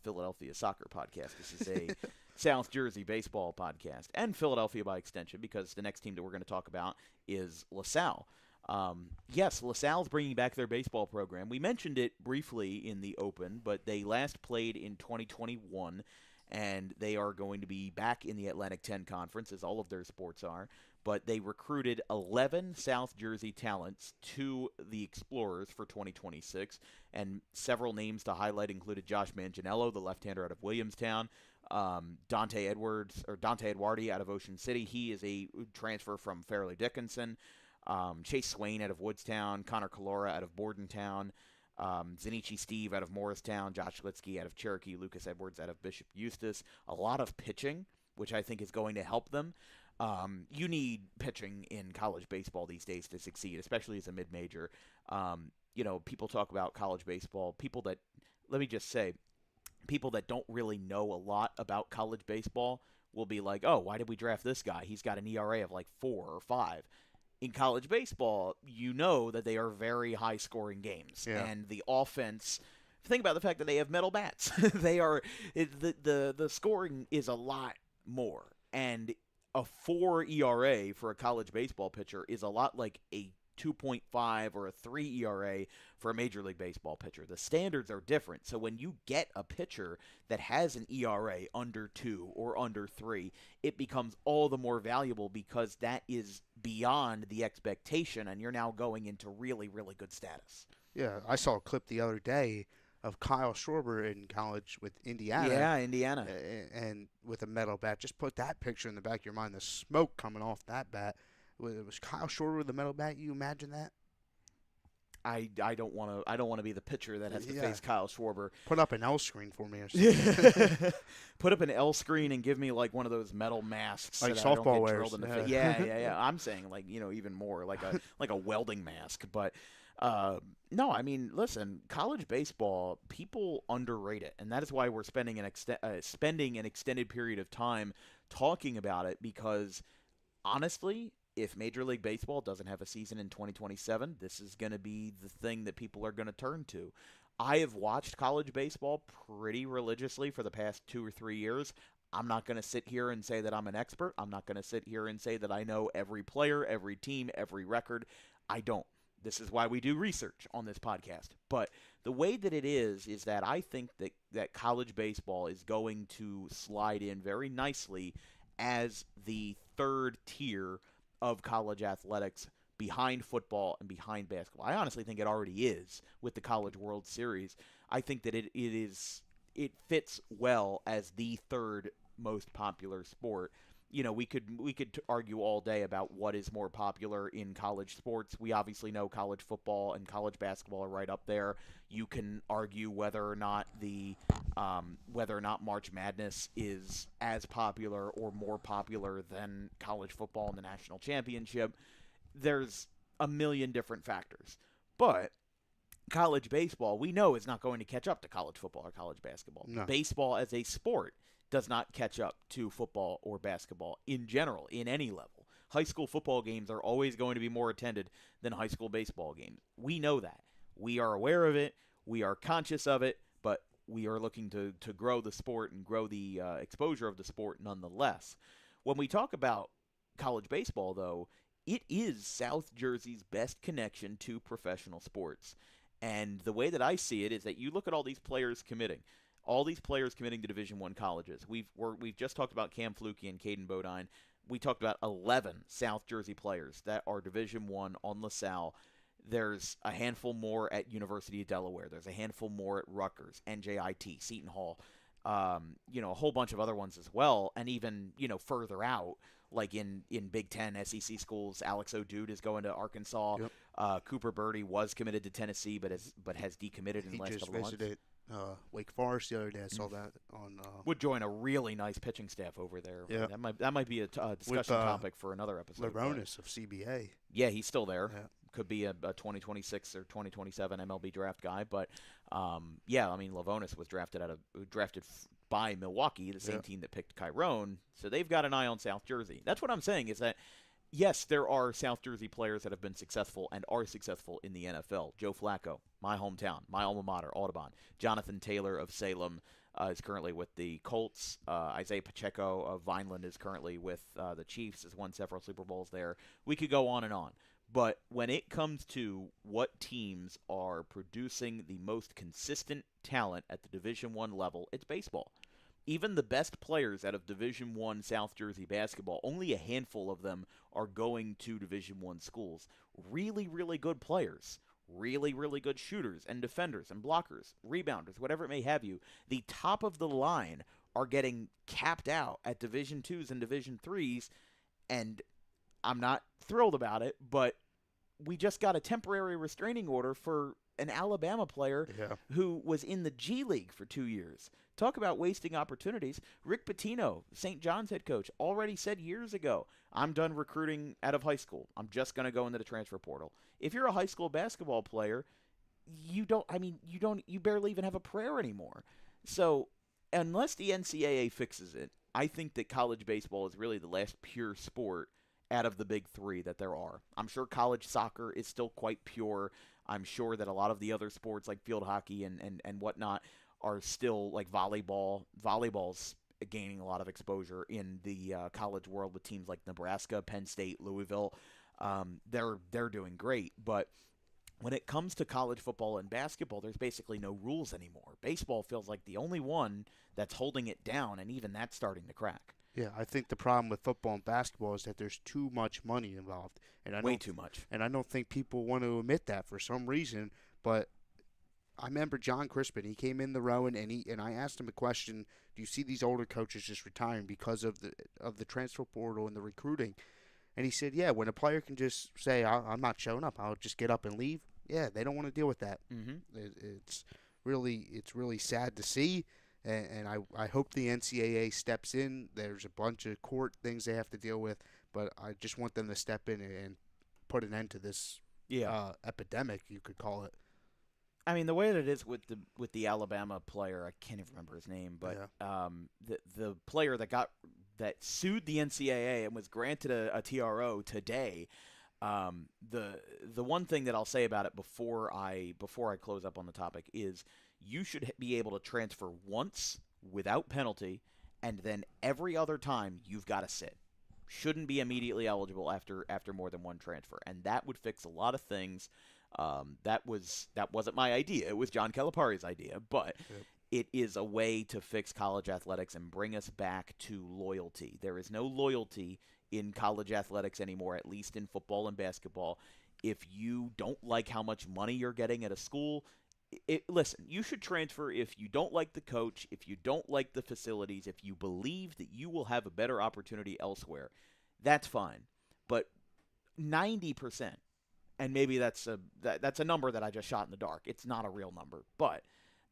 Philadelphia soccer podcast. This is a South Jersey baseball podcast, and Philadelphia by extension, because the next team that we're going to talk about is LaSalle. Yes, LaSalle's bringing back their baseball program. We mentioned it briefly in the Open, but they last played in 2021, and they are going to be back in the Atlantic 10 Conference, as all of their sports are. But they recruited 11 South Jersey talents to the Explorers for 2026, and several names to highlight included Josh Manganiello, the left-hander out of Williamstown, Dante Eduardi out of Ocean City. He is a transfer from Fairleigh Dickinson. Chase Swain out of Woodstown, Connor Calora out of Bordentown, Zanichi Steve out of Morristown, Josh Litsky out of Cherokee, Lucas Edwards out of Bishop Eustis. A lot of pitching, which I think is going to help them. You need pitching in college baseball these days to succeed, especially as a mid-major. People talk about college baseball. Let me just say, people that don't really know a lot about college baseball will be like, oh, why did we draft this guy? He's got an ERA of like 4 or 5. In college baseball, you know that they are very high-scoring games, and the offense. Think about the fact that they have metal bats. The scoring is a lot more, and a 4 ERA for a college baseball pitcher is a lot like a 2.5 or a 3 ERA for a Major League Baseball pitcher. The standards are different. So when you get a pitcher that has an ERA under 2 or under 3, it becomes all the more valuable because that is beyond the expectation, and you're now going into really, really good status. Yeah, I saw a clip the other day of Kyle Schwarber in college with Indiana. Yeah, Indiana. And with a metal bat. Just put that picture in the back of your mind, the smoke coming off that bat. It was Kyle Schwarber with a metal bat. You imagine that? I don't want to be the pitcher that has to face Kyle Schwarber. Put up an L screen for me or something. Put up an L screen and give me like one of those metal masks, like so softball wears. Yeah. I'm saying like even more like a welding mask. But no, I mean, listen, college baseball, people underrate it, and that is why we're spending an extended period of time talking about it, because honestly, if Major League Baseball doesn't have a season in 2027, this is going to be the thing that people are going to turn to. I have watched college baseball pretty religiously for the past 2 or 3 years. I'm not going to sit here and say that I'm an expert. I'm not going to sit here and say that I know every player, every team, every record. I don't. This is why we do research on this podcast. But the way that it is that I think that college baseball is going to slide in very nicely as the third tier of college athletics behind football and behind basketball. I honestly think it already is with the College World Series. I think that it fits well as the third most popular sport. We could argue all day about what is more popular in college sports. We obviously know college football and college basketball are right up there. You can argue whether or not March Madness is as popular or more popular than college football and the national championship. There's a million different factors, but college baseball, we know, is not going to catch up to college football or college basketball. No. Baseball as a sport does not catch up to football or basketball in general, in any level. High school football games are always going to be more attended than high school baseball games. We know that. We are aware of it. We are conscious of it, but we are looking to grow the sport and grow the exposure of the sport nonetheless. When we talk about college baseball, though, it is South Jersey's best connection to professional sports. And the way that I see it is that you look at all these players committing. All these players committing to Division I colleges. We've just talked about Cam Flukie and Caden Bodine. We talked about 11 South Jersey players that are Division I on LaSalle. There's a handful more at University of Delaware. There's a handful more at Rutgers, NJIT, Seton Hall. a whole bunch of other ones as well, and even further out, like in Big Ten SEC schools. Alex O'Dude is going to Arkansas. Yep. Cooper Birdie was committed to Tennessee, but has decommitted in the He last just couple of months. visited Wake Forest the other day. I saw that on. Would join a really nice pitching staff over there. Yeah. That might be a discussion topic for another episode. Laronis of CBA. Yeah, he's still there. Yeah. Could be a 2026 or 2027 MLB draft guy, but yeah, I mean Lavonis was drafted by Milwaukee, the same team that picked Chiron, so they've got an eye on South Jersey. That's what I'm saying is that yes, there are South Jersey players that have been successful and are successful in the NFL. Joe Flacco, my hometown, my alma mater, Audubon. Jonathan Taylor of Salem is currently with the Colts. Isaiah Pacheco of Vineland is currently with the Chiefs, has won several Super Bowls there. We could go on and on. But when it comes to what teams are producing the most consistent talent at the Division I level, it's baseball. Even the best players out of Division I South Jersey basketball, only a handful of them are going to Division I schools. Really, really good players. Really, really good shooters and defenders and blockers, rebounders, whatever it may have you. The top of the line are getting capped out at Division IIs and Division IIIs, and I'm not thrilled about it, but we just got a temporary restraining order for an Alabama player who was in the G League for 2 years. Talk about wasting opportunities. Rick Pitino, St. John's head coach, already said years ago, I'm done recruiting out of high school. I'm just going to go into the transfer portal. If you're a high school basketball player, you barely even have a prayer anymore. So unless the NCAA fixes it, I think that college baseball is really the last pure sport out of the big three that there are. I'm sure college soccer is still quite pure. I'm sure that a lot of the other sports like field hockey and whatnot are still like volleyball. Volleyball's gaining a lot of exposure in the college world with teams like Nebraska, Penn State, Louisville. They're doing great. But when it comes to college football and basketball, there's basically no rules anymore. Baseball feels like the only one that's holding it down, and even that's starting to crack. Yeah, I think the problem with football and basketball is that there's too much money involved, and Way too much. And I don't think people want to admit that for some reason. But I remember John Crispin. He came in the Rowan, and I asked him a question: do you see these older coaches just retiring because of the transfer portal and the recruiting? And he said, yeah, when a player can just say, I'm not showing up, I'll just get up and leave. Yeah, they don't want to deal with that. Mm-hmm. It's really sad to see. And I hope the NCAA steps in. There's a bunch of court things they have to deal with, but I just want them to step in and put an end to this epidemic, you could call it. I mean, the way that it is with the Alabama player, I can't even remember his name, but the player that sued the NCAA and was granted a TRO today. The one thing that I'll say about it before I close up on the topic is you should be able to transfer once without penalty, and then every other time you've got to sit. Shouldn't be immediately eligible after more than one transfer, and that would fix a lot of things. That wasn't my idea. It was John Calipari's idea, but it is a way to fix college athletics and bring us back to loyalty. There is no loyalty in college athletics anymore, at least in football and basketball. If you don't like how much money you're getting at a school, listen, you should transfer if you don't like the coach, if you don't like the facilities, if you believe that you will have a better opportunity elsewhere. That's fine. But 90%, and maybe that's a number that I just shot in the dark. It's not a real number, but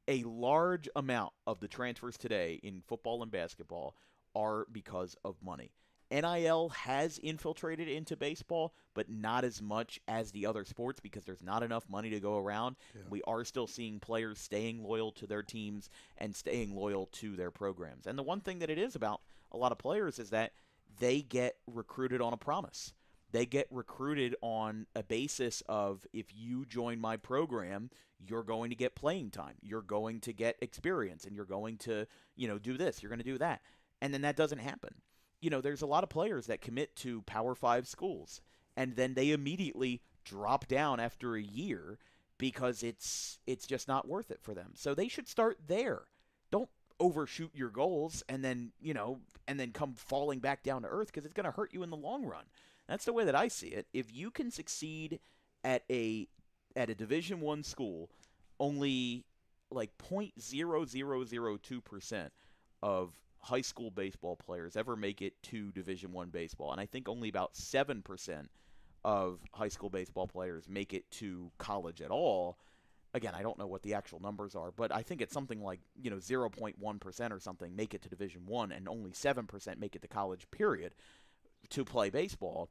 a large amount of the transfers today in football and basketball are because of money. NIL has infiltrated into baseball, but not as much as the other sports because there's not enough money to go around. Yeah. We are still seeing players staying loyal to their teams and staying loyal to their programs. And the one thing that it is about a lot of players is that they get recruited on a promise. They get recruited on a basis of, if you join my program, you're going to get playing time. You're going to get experience, and you're going to, do this. You're going to do that. And then that doesn't happen. There's a lot of players that commit to Power 5 schools, and then they immediately drop down after a year because it's just not worth it for them. So they should start there. Don't overshoot your goals and then come falling back down to earth, because it's going to hurt you in the long run. That's the way that I see it. If you can succeed at a Division I school, only like 0.0002% of high school baseball players ever make it to Division One baseball, and I think only about 7% of high school baseball players make it to college at all. Again, I don't know what the actual numbers are, but I think it's something like 0.1% or something make it to Division One, and only 7% make it to college. Period to play baseball.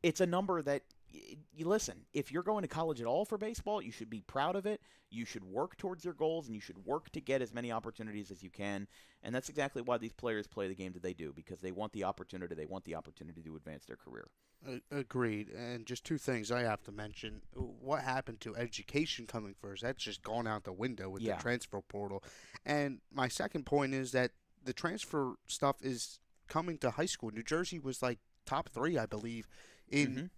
It's a number that you listen, if you're going to college at all for baseball, you should be proud of it. You should work towards your goals, and you should work to get as many opportunities as you can. And that's exactly why these players play the game that they do, because they want the opportunity. They want the opportunity to advance their career. Agreed. And just two things I have to mention. What happened to education coming first? That's just gone out the window with the transfer portal. And my second point is that the transfer stuff is coming to high school. New Jersey was like top 3, I believe, in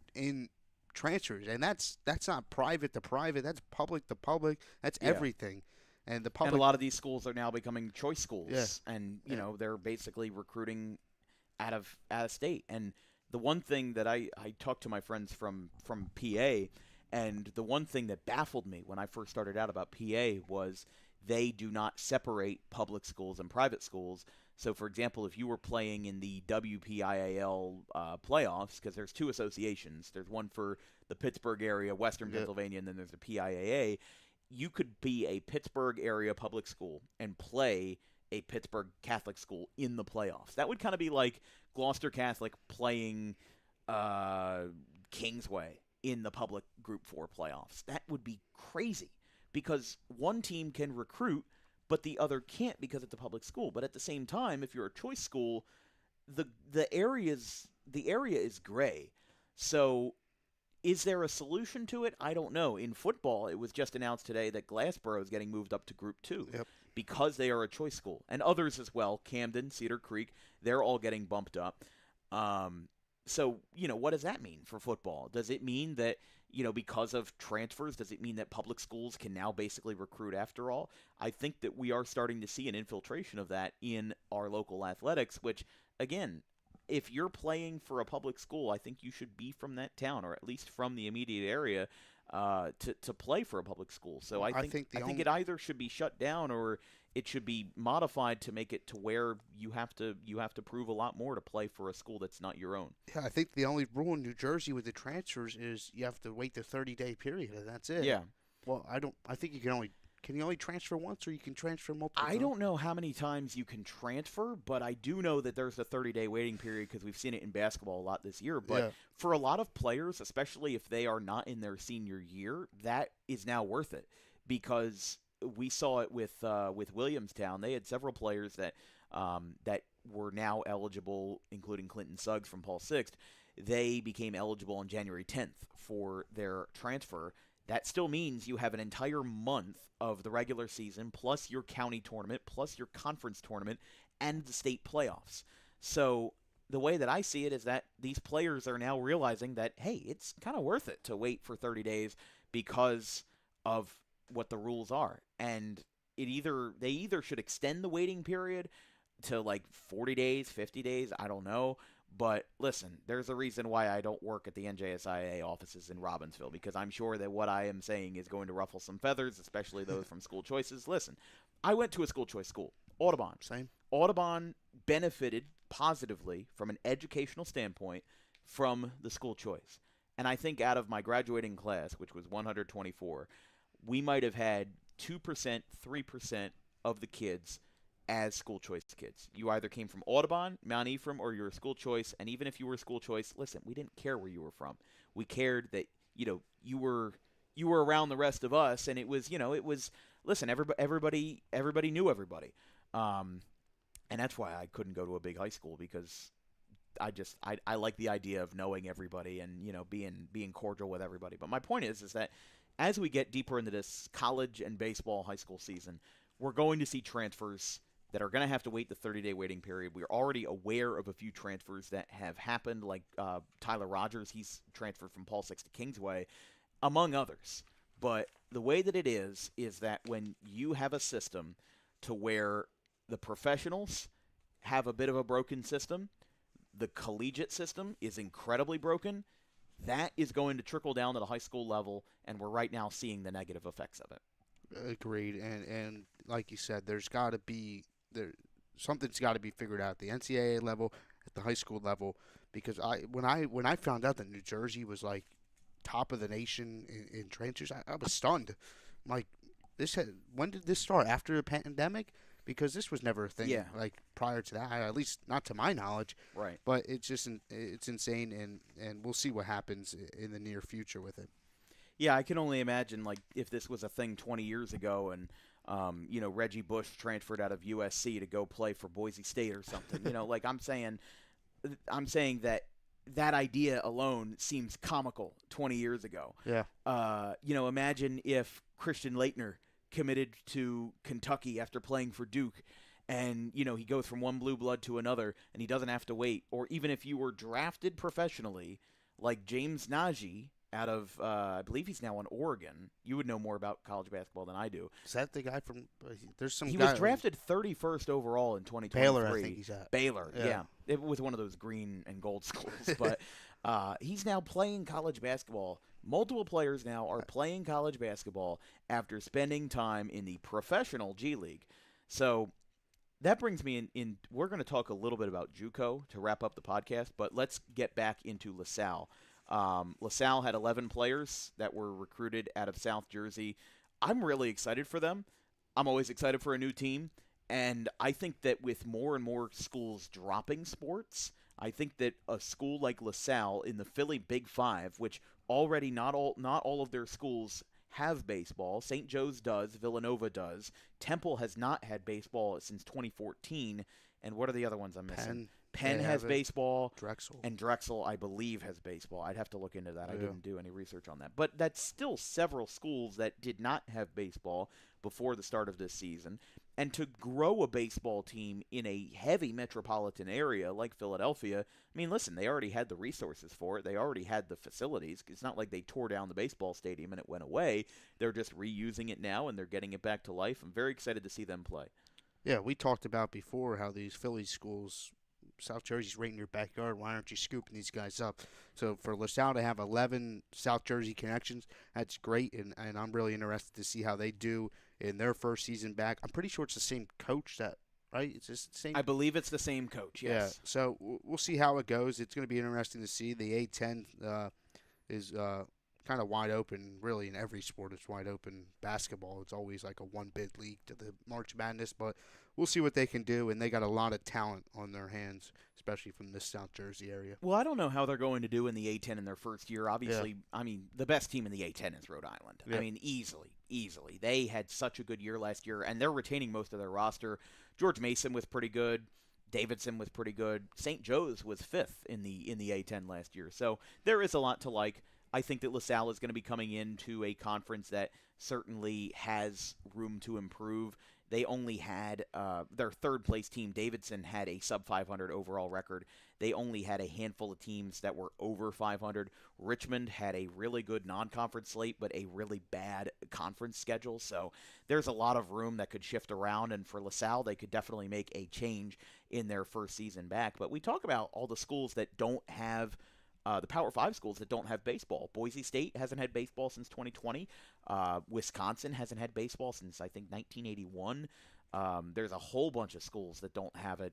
transfers, and that's not private to private. That's public to public. That's everything. And the public. And a lot of these schools are now becoming choice schools, and they're basically recruiting out of state. And the one thing that I talked to my friends from PA, and the one thing that baffled me when I first started out about PA was they do not separate public schools and private schools. So, for example, if you were playing in the WPIAL playoffs, because there's 2 associations, there's one for the Pittsburgh area, Western Pennsylvania, and then there's the PIAA, you could be a Pittsburgh area public school and play a Pittsburgh Catholic school in the playoffs. That would kind of be like Gloucester Catholic playing Kingsway in the public Group 4 playoffs. That would be crazy because one team can recruit, but the other can't because it's a public school. But at the same time, if you're a choice school, the area is gray. So is there a solution to it? I don't know. In football, it was just announced today that Glassboro is getting moved up to Group 2 because they are a choice school. And others as well, Camden, Cedar Creek, they're all getting bumped up. So, what does that mean for football? Does it mean that, because of transfers, does it mean that public schools can now basically recruit after all? I think that we are starting to see an infiltration of that in our local athletics, which, again, if you're playing for a public school, I think you should be from that town or at least from the immediate area to play for a public school. So I think it either should be shut down or it should be modified to make it to where you have to prove a lot more to play for a school that's not your own. Yeah, I think the only rule in New Jersey with the transfers is you have to wait the 30-day period, and that's it. Yeah. Well, I think can you only transfer once, or you can transfer multiple times? I don't know how many times you can transfer, but I do know that there's a 30-day waiting period because we've seen it in basketball a lot this year. But for a lot of players, especially if they are not in their senior year, that is now worth it because we saw it with Williamstown. They had several players that were now eligible, including Clinton Suggs from Paul Sixth. They became eligible on January 10th for their transfer. That still means you have an entire month of the regular season, plus your county tournament, plus your conference tournament, and the state playoffs. So the way that I see it is that these players are now realizing that, hey, it's kind of worth it to wait for 30 days because of what the rules are. And they either should extend the waiting period to like 40 days, 50 days, I don't know. But listen, there's a reason why I don't work at the NJSIA offices in Robbinsville, because I'm sure that what I am saying is going to ruffle some feathers, especially those from school choices. Listen, I went to a school choice school, Audubon. Same. Audubon benefited positively from an educational standpoint from the school choice. And I think out of my graduating class, which was 124, we might have had 2%, 3% of the kids as school choice kids. You either came from Audubon, Mount Ephraim, or you were school choice. And even if you were school choice, listen, we didn't care where you were from. We cared that you were around the rest of us, and it was listen, everybody knew everybody, and that's why I couldn't go to a big high school, because I like the idea of knowing everybody and being cordial with everybody. But my point is that as we get deeper into this college and baseball high school season, we're going to see transfers that are going to have to wait the 30-day waiting period. We're already aware of a few transfers that have happened, like Tyler Rogers. He's transferred from Paul Six to Kingsway, among others. But the way that it is that when you have a system to where the professionals have a bit of a broken system, the collegiate system is incredibly broken, that is going to trickle down to the high school level, and we're right now seeing the negative effects of it. Agreed. And like you said, there's got to be there something's got to be figured out at the NCAA level, at the high school level, because when I found out that New Jersey was like top of the nation in transfers, I was stunned. Like when did this start? After the pandemic? Because this was never a thing Yeah, like prior to that, at least not to my knowledge. right. But it's insane, and we'll see what happens in the near future with it. Yeah, I can only imagine like if this was a thing 20 years ago and Reggie Bush transferred out of USC to go play for Boise State or something. Like I'm saying that idea alone seems comical 20 years ago. Yeah. Imagine if Christian Laettner committed to Kentucky after playing for Duke and he goes from one blue blood to another and he doesn't have to wait, or even if you were drafted professionally like James Najee out of I believe he's now in Oregon. You would know more about college basketball than I do. Is that the guy from? There's some He guy was drafted 31st overall in 2023. Baylor, I think he's at. Baylor, Yeah. yeah. It was one of those green and gold schools. But he's now playing college basketball. Multiple players now are playing college basketball after spending time in the professional G League. So that brings me in we're going to talk a little bit about JUCO to wrap up the podcast, but let's get back into LaSalle. LaSalle had 11 players that were recruited out of South Jersey. I'm really excited for them. I'm always excited for a new team. And I think that with more and more schools dropping sports, I think that a school like LaSalle in the Philly Big Five, which already not all of their schools have baseball. St. Joe's does, Villanova does. Temple has not had baseball since 2014. And what are the other ones I'm missing? Penn has baseball. Drexel. And Drexel, I believe, has baseball. I'd have to look into that. I Yeah. didn't do any research on that. But that's still several schools that did not have baseball before the start of this season. And to grow a baseball team in a heavy metropolitan area like Philadelphia, I mean, listen, they already had the resources for it. They already had the facilities. It's not like they tore down the baseball stadium and it went away. They're just reusing it now, and they're getting it back to life. I'm very excited to see them play. Yeah, we talked about before how these Philly schools, South Jersey's right in your backyard. Why aren't you scooping these guys up? So for LaSalle to have 11 South Jersey connections, that's great, and I'm really interested to see how they do in their first season back. I'm pretty sure it's the same coach right? It's just the same. I believe it's the same coach, yes. Yeah, so we'll see how it goes. It's going to be interesting to see. The A10 is kind of wide open, really, in every sport. It's wide open. Basketball, it's always like a one-bid league to the March Madness, but we'll see what they can do, and they got a lot of talent on their hands, especially from this South Jersey area. Well, I don't know how they're going to do in the A10 in their first year. Obviously, I mean, the best team in the A10 is Rhode Island. Yeah. I mean, easily. They had such a good year last year, and they're retaining most of their roster. George Mason was pretty good. Davidson was pretty good. St. Joe's was fifth in the A10 last year. So there is a lot to like. I think that LaSalle is going to be coming into a conference that certainly has room to improve. They only had their third-place team, Davidson, had a sub-500 overall record. They only had a handful of teams that were over 500. Richmond had a really good non-conference slate, but a really bad conference schedule. So there's a lot of room that could shift around, and for LaSalle, they could definitely make a change in their first season back. But we talk about all the schools that don't have the Power 5 schools that don't have baseball. Boise State hasn't had baseball since 2020. Wisconsin hasn't had baseball since, I think, 1981. There's a whole bunch of schools that don't have it.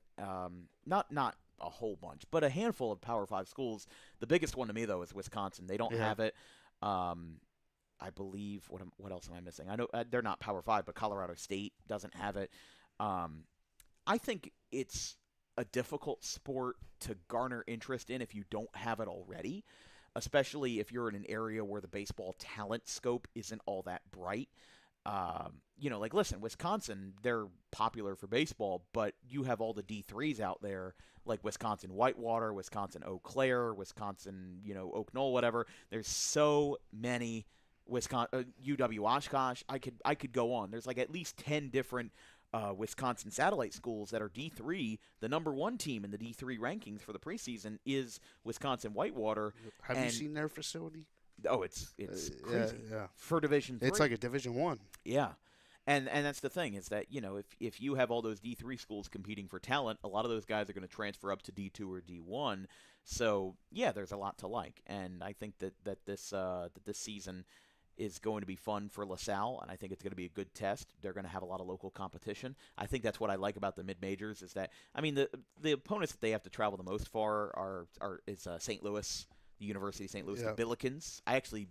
Not a whole bunch, but a handful of Power 5 schools. The biggest one to me, though, is Wisconsin. They don't have it. I believe, what else am I missing? I know they're not Power 5, but Colorado State doesn't have it. I think it's a difficult sport to garner interest in if you don't have it already, especially if you're in an area where the baseball talent scope isn't all that bright. Like, listen, Wisconsin, they're popular for baseball, but you have all the D3s out there, like Wisconsin Whitewater, Wisconsin Eau Claire, Wisconsin, Oak Knoll, whatever. There's so many Wisconsin, UW Oshkosh. I could go on. There's like at least 10 different Wisconsin satellite schools that are D3. The number one team in the D3 rankings for the preseason is Wisconsin Whitewater. Have you seen their facility? Oh, it's crazy. Yeah. For Division 3. It's like a Division 1. Yeah. And that's the thing is that, if you have all those D3 schools competing for talent, a lot of those guys are going to transfer up to D2 or D1. So, yeah, there's a lot to like. And I think that this season is going to be fun for LaSalle, and I think it's going to be a good test. They're going to have a lot of local competition. I think that's what I like about the mid majors is that I mean the opponents that they have to travel the most far is St. Louis, the University of St. Louis, the Yeah. Billikens. I actually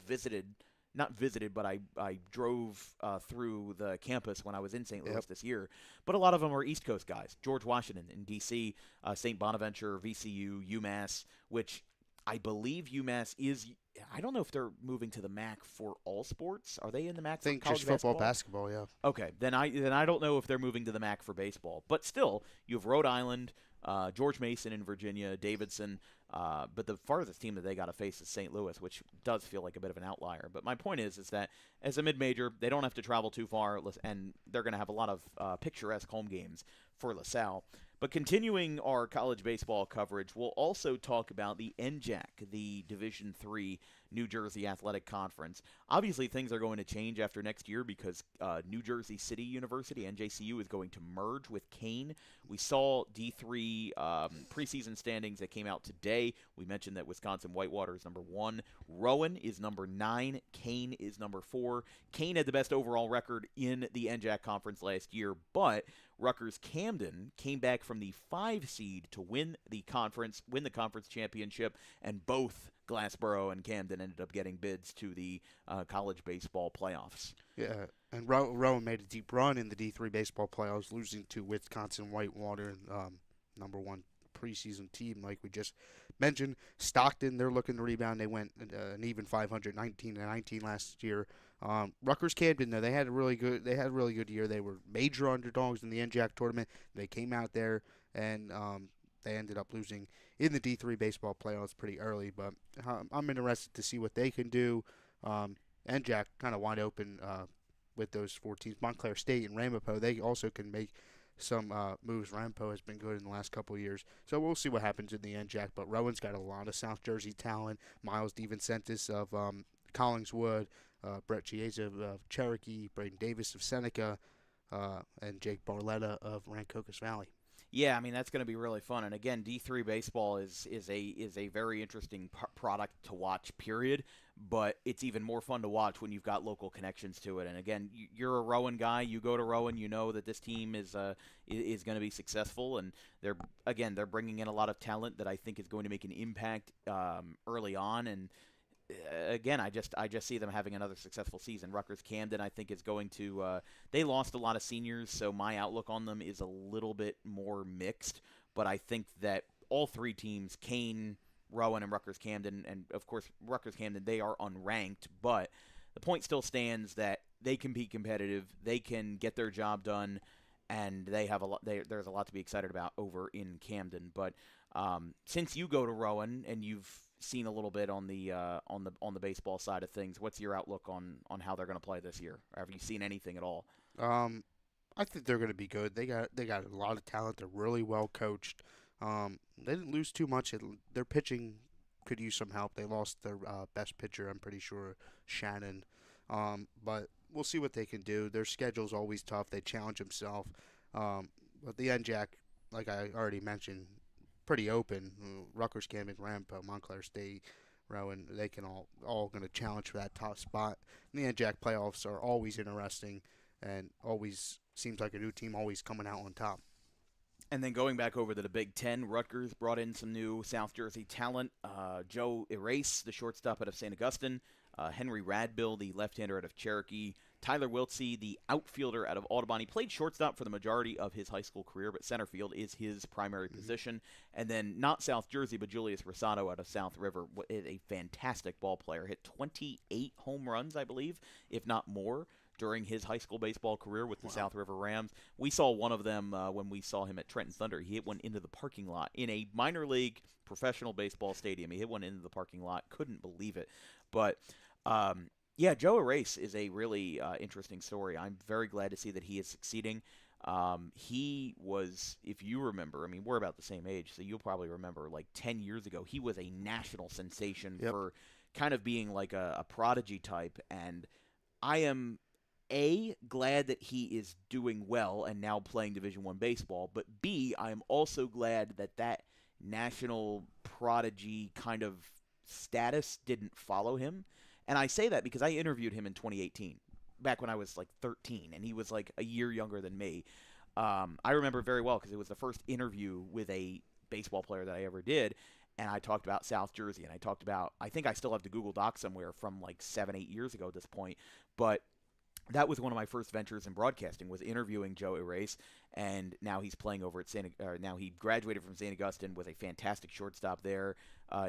visited. Not visited, but I drove through the campus when I was in St. Louis Yep. this year. But a lot of them are East Coast guys. George Washington in D.C., St. Bonaventure, VCU, UMass, which I believe UMass is. I don't know if they're moving to the MAC for all sports. Are they in the I MAC for think just college football, basketball? basketball. Yeah. Okay, then I don't know if they're moving to the MAC for baseball. But still, you have Rhode Island, George Mason in Virginia, Davidson. But the farthest team that they got to face is St. Louis, which does feel like a bit of an outlier. But my point is that as a mid-major, they don't have to travel too far, and they're going to have a lot of picturesque home games for LaSalle. But continuing our college baseball coverage, we'll also talk about the NJAC, the Division III New Jersey Athletic Conference. Obviously, things are going to change after next year because New Jersey City University, NJCU, is going to merge with Kane. We saw D3 preseason standings that came out today. We mentioned that Wisconsin Whitewater is number 1. Rowan is number 9. Kane is number 4. Kane had the best overall record in the NJAC conference last year, but Rutgers Camden came back from the 5 seed to win the conference championship, and both Glassboro and Camden ended up getting bids to the college baseball playoffs. Yeah, and Rowan made a deep run in the D3 baseball playoffs, losing to Wisconsin Whitewater, number 1 preseason team, like we just mentioned. Stockton, they're looking to rebound. They went an even 500, 19-19 last year. Rutgers Camden, though, they had a really good year. They were major underdogs in the NJAC tournament. They came out there and they ended up losing in the D3 baseball playoffs pretty early. But I'm interested to see what they can do. NJAC kind of wide open with those 4 teams. Montclair State and Ramapo, they also can make some moves. Ramapo has been good in the last couple of years. So we'll see what happens in the NJAC. But Rowan's got a lot of South Jersey talent. Miles DeVincentis of Collingswood, Brett Chiesa of Cherokee, Braden Davis of Seneca, and Jake Barletta of Rancocas Valley. Yeah, I mean that's going to be really fun. And again, D3 baseball is a very interesting product to watch. Period. But it's even more fun to watch when you've got local connections to it. And again, you're a Rowan guy. You go to Rowan, you know that this team is going to be successful. And they're bringing in a lot of talent that I think is going to make an impact early on. And again, I just see them having another successful season. Rutgers Camden, I think, is going to. They lost a lot of seniors, so my outlook on them is a little bit more mixed. But I think that all 3 teams, Kane, Rowan, and Rutgers Camden, and of course Rutgers Camden, they are unranked, but the point still stands that they can be competitive, they can get their job done, and they have a lot. There's a lot to be excited about over in Camden. But since you go to Rowan and you've seen a little bit on the baseball side of things, what's your outlook on how they're going to play this year? Or have you seen anything at all? I think they're going to be good. They got a lot of talent. They're really well coached. They didn't lose too much. Their pitching could use some help. They lost their best pitcher, I'm pretty sure, Shannon. But we'll see what they can do. Their schedule's always tough. They challenge themselves. But the NJAC, like I already mentioned, pretty open. Rutgers, Camden, Rampo, Montclair State, Rowan, they can all going to challenge for that top spot. And the NJAC playoffs are always interesting and always seems like a new team always coming out on top. And then going back over to the Big Ten, Rutgers brought in some new South Jersey talent. Joe Erace, the shortstop out of St. Augustine. Henry Radbill, the left-hander out of Cherokee. Tyler Wiltsey, the outfielder out of Audubon. He played shortstop for the majority of his high school career, but center field is his primary position. And then not South Jersey, but Julius Rosado out of South River, a fantastic ball player. Hit 28 home runs, I believe, if not more, during his high school baseball career with the South River Rams. We saw one of them when we saw him at Trenton Thunder. He hit one into the parking lot in a minor league professional baseball stadium. He hit one into the parking lot. Couldn't believe it. But yeah, Joe Erace is a really interesting story. I'm very glad to see that he is succeeding. He was, if you remember, I mean, we're about the same age, so you'll probably remember, like 10 years ago, he was a national sensation for kind of being like a prodigy type. And I am glad that he is doing well and now playing Division I baseball, but B, I am also glad that that national prodigy kind of status didn't follow him. And I say that because I interviewed him in 2018, back when I was like 13, and he was like a year younger than me. I remember very well because it was the first interview with a baseball player that I ever did. And I talked about South Jersey, and I talked about, I think I still have the Google Doc somewhere from like 7, 8 years ago at this point. But that was one of my first ventures in broadcasting, was interviewing Joe Erase, and now he's playing over at now he graduated from St. Augustine, was a fantastic shortstop there,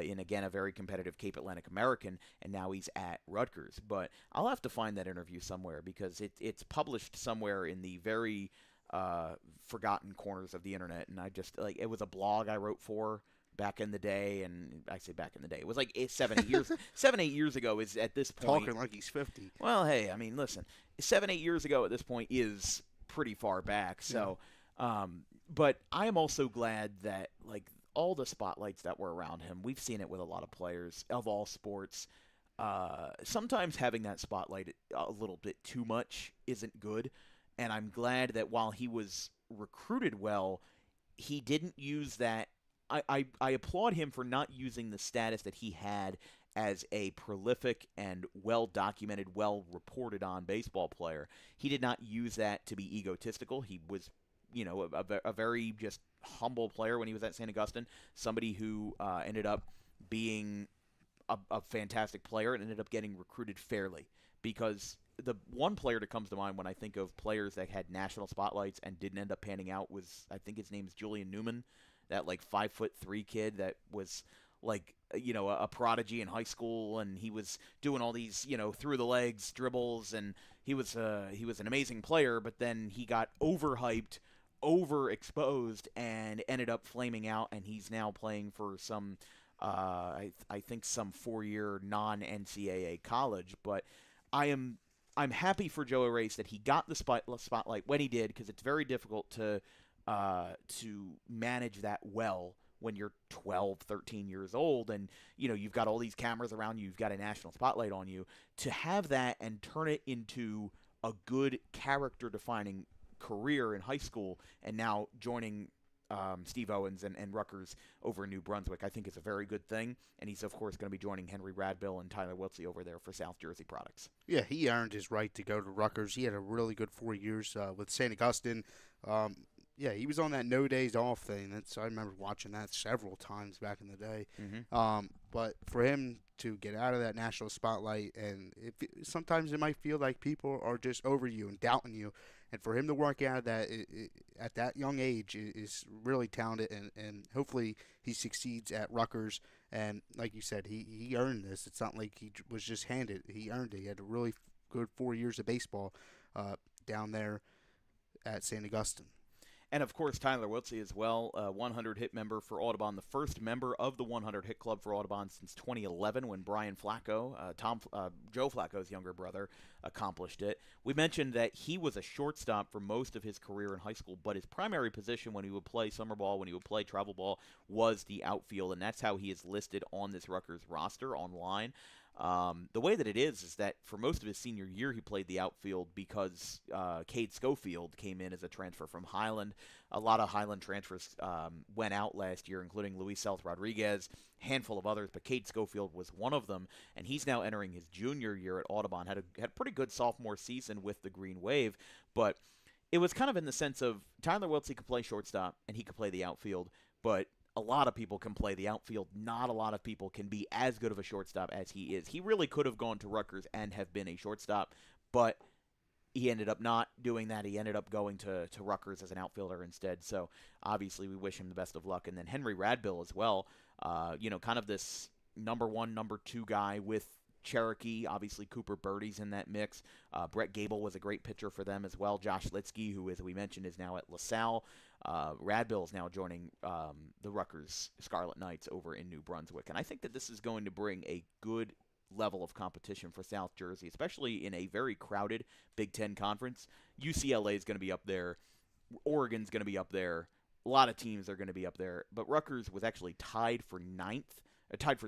in again a very competitive Cape Atlantic American, and now he's at Rutgers. But I'll have to find that interview somewhere because it's published somewhere in the very forgotten corners of the internet, and I just like, it was a blog I wrote for back in the day, and I say back in the day, it was like 7, 8 years, 7, 8 years ago. Is at this point Talking like he's 50. Well, hey, I mean, listen, 7, 8 years ago at this point is pretty far back. So, but I am also glad that like all the spotlights that were around him, we've seen it with a lot of players of all sports. Sometimes having that spotlight a little bit too much isn't good, and I'm glad that while he was recruited well, he didn't use that. I applaud him for not using the status that he had as a prolific and well-documented, well-reported-on baseball player. He did not use that to be egotistical. He was, a very just humble player when he was at St. Augustine, somebody who ended up being a fantastic player and ended up getting recruited fairly. Because the one player that comes to mind when I think of players that had national spotlights and didn't end up panning out was, I think his name is Julian Newman, that like 5'3" kid that was like, a prodigy in high school, and he was doing all these, through the legs dribbles, and he was an amazing player, but then he got overhyped, overexposed, and ended up flaming out, and he's now playing for some I think some 4-year non-NCAA college. But I'm happy for Joe Erase that he got the spotlight when he did, because it's very difficult to manage that well when you're 12, 13 years old, and you've got all these cameras around you, you've got a national spotlight on you. To have that and turn it into a good character-defining career in high school, and now joining Steve Owens and Rutgers over in New Brunswick, I think is a very good thing. And he's, of course, going to be joining Henry Radbill and Tyler Wiltsey over there for South Jersey Products. Yeah, he earned his right to go to Rutgers. He had a really good 4 years with St. Augustine. Yeah, he was on that no days off thing. I remember watching that several times back in the day. Mm-hmm. But for him to get out of that national spotlight, and sometimes it might feel like people are just over you and doubting you, and for him to work out of that at that young age is really talented, and hopefully he succeeds at Rutgers. And like you said, he earned this. It's not like he was just handed. He earned it. He had a really good 4 years of baseball down there at St. Augustine. And, of course, Tyler Wiltsey as well, 100 hit member for Audubon, the first member of the 100 hit club for Audubon since 2011, when Brian Flacco, Joe Flacco's younger brother, accomplished it. We mentioned that he was a shortstop for most of his career in high school, but his primary position when he would play summer ball, when he would play travel ball, was the outfield, and that's how he is listed on this Rutgers roster online. The way that it is that for most of his senior year, he played the outfield because Cade Schofield came in as a transfer from Highland. A lot of Highland transfers went out last year, including Luis South Rodriguez, handful of others, but Cade Schofield was one of them, and he's now entering his junior year at Audubon. Had a pretty good sophomore season with the Green Wave, but it was kind of in the sense of Tyler Wiltsey could play shortstop and he could play the outfield, but a lot of people can play the outfield. Not a lot of people can be as good of a shortstop as he is. He really could have gone to Rutgers and have been a shortstop, but he ended up not doing that. He ended up going to Rutgers as an outfielder instead. So obviously we wish him the best of luck. And then Henry Radbill as well, kind of this number one, number two guy with Cherokee. Obviously Cooper Birdie's in that mix. Brett Gable was a great pitcher for them as well. Josh Litsky, who, as we mentioned, is now at LaSalle. Radbill is now joining the Rutgers Scarlet Knights over in New Brunswick. And I think that this is going to bring a good level of competition for South Jersey, especially in a very crowded Big Ten conference. UCLA is going to be up there. Oregon's going to be up there. A lot of teams are going to be up there. But Rutgers was actually tied for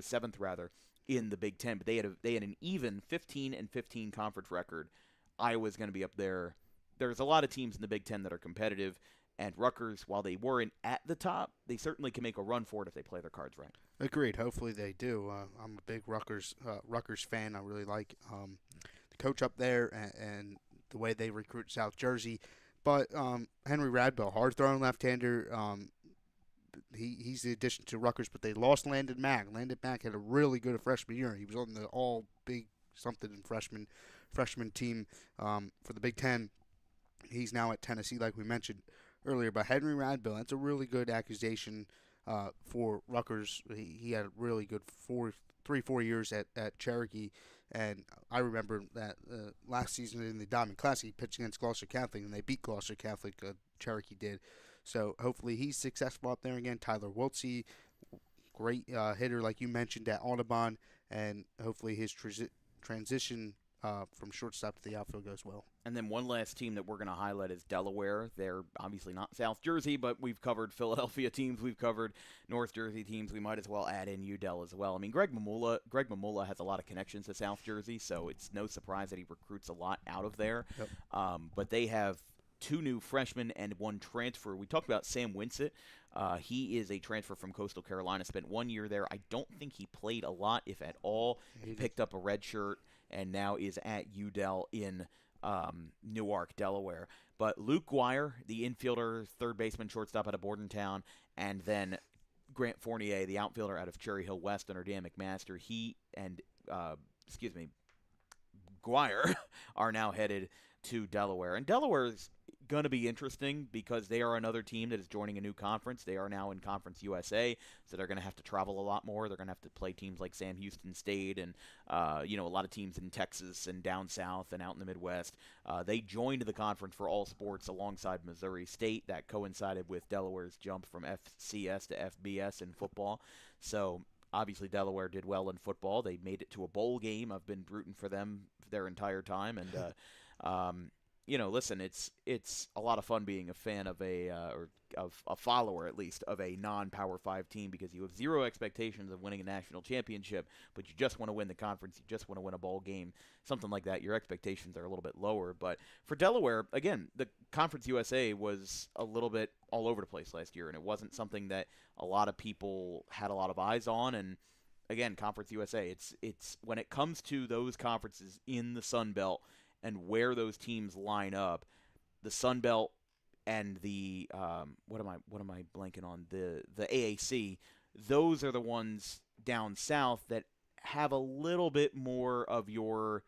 seventh rather, in the Big Ten. But they had an even 15-15 conference record. Iowa's going to be up there. There's a lot of teams in the Big Ten that are competitive. And Rutgers, while they weren't at the top, they certainly can make a run for it if they play their cards right. Agreed. Hopefully they do. I'm a big Rutgers fan. I really like the coach up there and the way they recruit South Jersey. But Henry Radbow, hard-throwing left-hander, he's the addition to Rutgers, but they lost Landon Mack. Landon Mack had a really good freshman year. He was on the all-big something freshman team for the Big Ten. He's now at Tennessee, like we mentioned earlier. But Henry Radbill, that's a really good accusation for Rutgers. He had a really good 4 years at Cherokee. And I remember that last season in the Diamond Classic, he pitched against Gloucester Catholic, and they beat Gloucester Catholic. Cherokee did. So hopefully he's successful up there again. Tyler Wiltsey, great hitter like you mentioned at Audubon, and hopefully his transition from shortstop to the outfield goes well. And then one last team that we're going to highlight is Delaware. They're obviously not South Jersey, but we've covered Philadelphia teams. We've covered North Jersey teams. We might as well add in UDEL as well. I mean, Greg Mamula has a lot of connections to South Jersey, so it's no surprise that he recruits a lot out of there. Yep. But they have 2 new freshmen and 1 transfer. We talked about Sam Winsett. He is a transfer from Coastal Carolina, spent 1 year there. I don't think he played a lot, if at all. He picked up a red shirt and now is at UDEL in Newark, Delaware. But Luke Guire, the infielder, third baseman, shortstop out of Bordentown, and then Grant Fournier, the outfielder out of Cherry Hill West under Dan McMaster, he and, Guire are now headed to Delaware. And Delaware is going to be interesting because they are another team that is joining a new conference. They are now in Conference USA, so they're going to have to travel a lot more. They're going to have to play teams like Sam Houston State and, a lot of teams in Texas and down south and out in the Midwest. They joined the conference for all sports alongside Missouri State. That coincided with Delaware's jump from FCS to FBS in football. So obviously Delaware did well in football. They made it to a bowl game. I've been rooting for them their entire time, and listen, it's a lot of fun being a fan of or a follower, at least, of a non-Power 5 team because you have zero expectations of winning a national championship, but you just want to win the conference, you just want to win a bowl game, something like that. Your expectations are a little bit lower. But for Delaware, again, the Conference USA was a little bit all over the place last year, and it wasn't something that a lot of people had a lot of eyes on. And again, Conference USA, it's when it comes to those conferences in the Sun Belt and where those teams line up, the Sun Belt and the what am I blanking on, the AAC, those are the ones down south that have a little bit more of your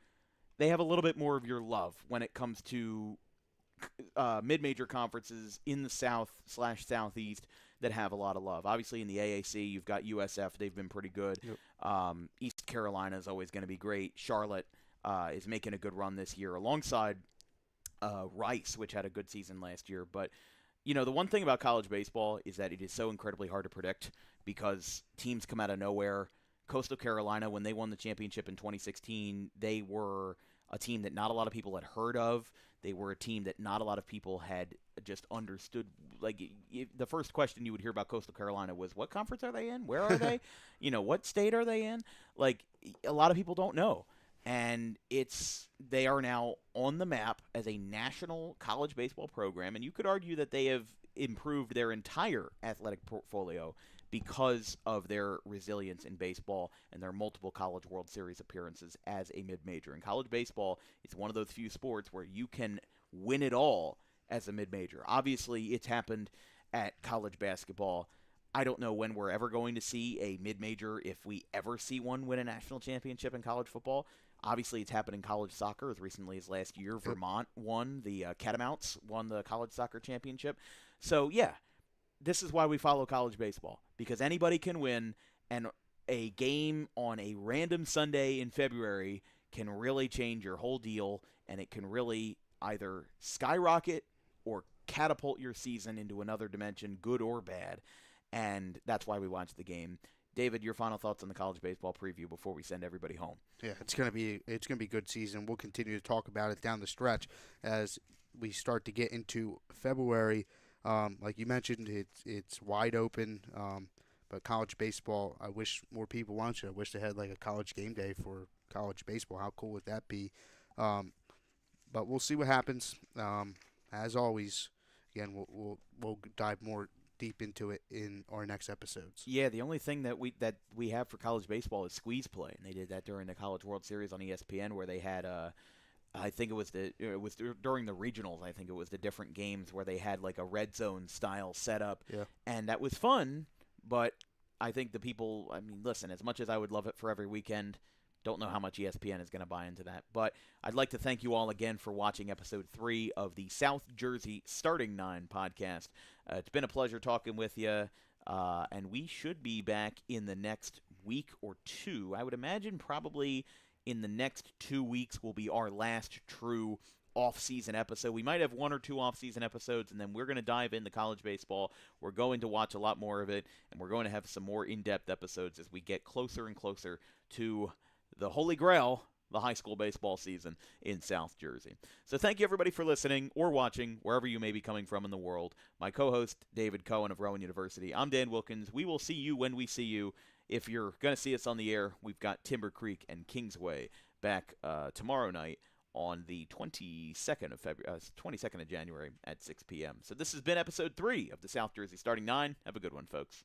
love when it comes to mid-major conferences in the South/Southeast that have a lot of love. Obviously, in the AAC, you've got USF. They've been pretty good. Yep. East Carolina is always going to be great. Charlotte is making a good run this year alongside Rice, which had a good season last year. But, the one thing about college baseball is that it is so incredibly hard to predict because teams come out of nowhere. Coastal Carolina, when they won the championship in 2016, they were a team that not a lot of people had heard of. They were a team that not a lot of people had just understood. Like, the first question you would hear about Coastal Carolina was, what conference are they in? Where are they? What state are they in? Like, a lot of people don't know. And they are now on the map as a national college baseball program, and you could argue that they have improved their entire athletic portfolio because of their resilience in baseball and their multiple College World Series appearances as a mid-major. And college baseball is one of those few sports where you can win it all as a mid-major. Obviously, it's happened at college basketball. I don't know when we're ever going to see a mid-major, if we ever see one win a national championship in college football. Obviously, it's happened in college soccer as recently as last year. Vermont won. The Catamounts won the college soccer championship. So, yeah, this is why we follow college baseball, because anybody can win, and a game on a random Sunday in February can really change your whole deal, and it can really either skyrocket or catapult your season into another dimension, good or bad, and that's why we watch the game. David, your final thoughts on the college baseball preview before we send everybody home? Yeah, it's gonna be a good season. We'll continue to talk about it down the stretch as we start to get into February. Like you mentioned, it's wide open. But college baseball, I wish more people watched it. I wish they had like a college game day for college baseball. How cool would that be? But we'll see what happens. As always, again, we'll dive more deep into it in our next episodes. Yeah, the only thing that we have for college baseball is squeeze play, and they did that during the College World Series on ESPN, where they had I think it was during the regionals. I think it was the different games where they had like a red zone style setup, Yeah. and that was fun. But I think the people, I mean, listen, as much as I would love it for every weekend, don't know how much ESPN is going to buy into that. But I'd like to thank you all again for watching episode 3 of the South Jersey Starting Nine podcast. It's been a pleasure talking with you, and we should be back in the next week or two. I would imagine probably in the next 2 weeks will be our last true off-season episode. We might have 1 or 2 off-season episodes, and then we're going to dive into college baseball. We're going to watch a lot more of it, and we're going to have some more in-depth episodes as we get closer and closer to the Holy Grail, the high school baseball season in South Jersey. So thank you, everybody, for listening or watching, wherever you may be coming from in the world. My co-host, David Cohen of Rowan University. I'm Dan Wilkins. We will see you when we see you. If you're going to see us on the air, we've got Timber Creek and Kingsway back tomorrow night on the 22nd of January at 6 p.m. So this has been episode 3 of the South Jersey Starting Nine. Have a good one, folks.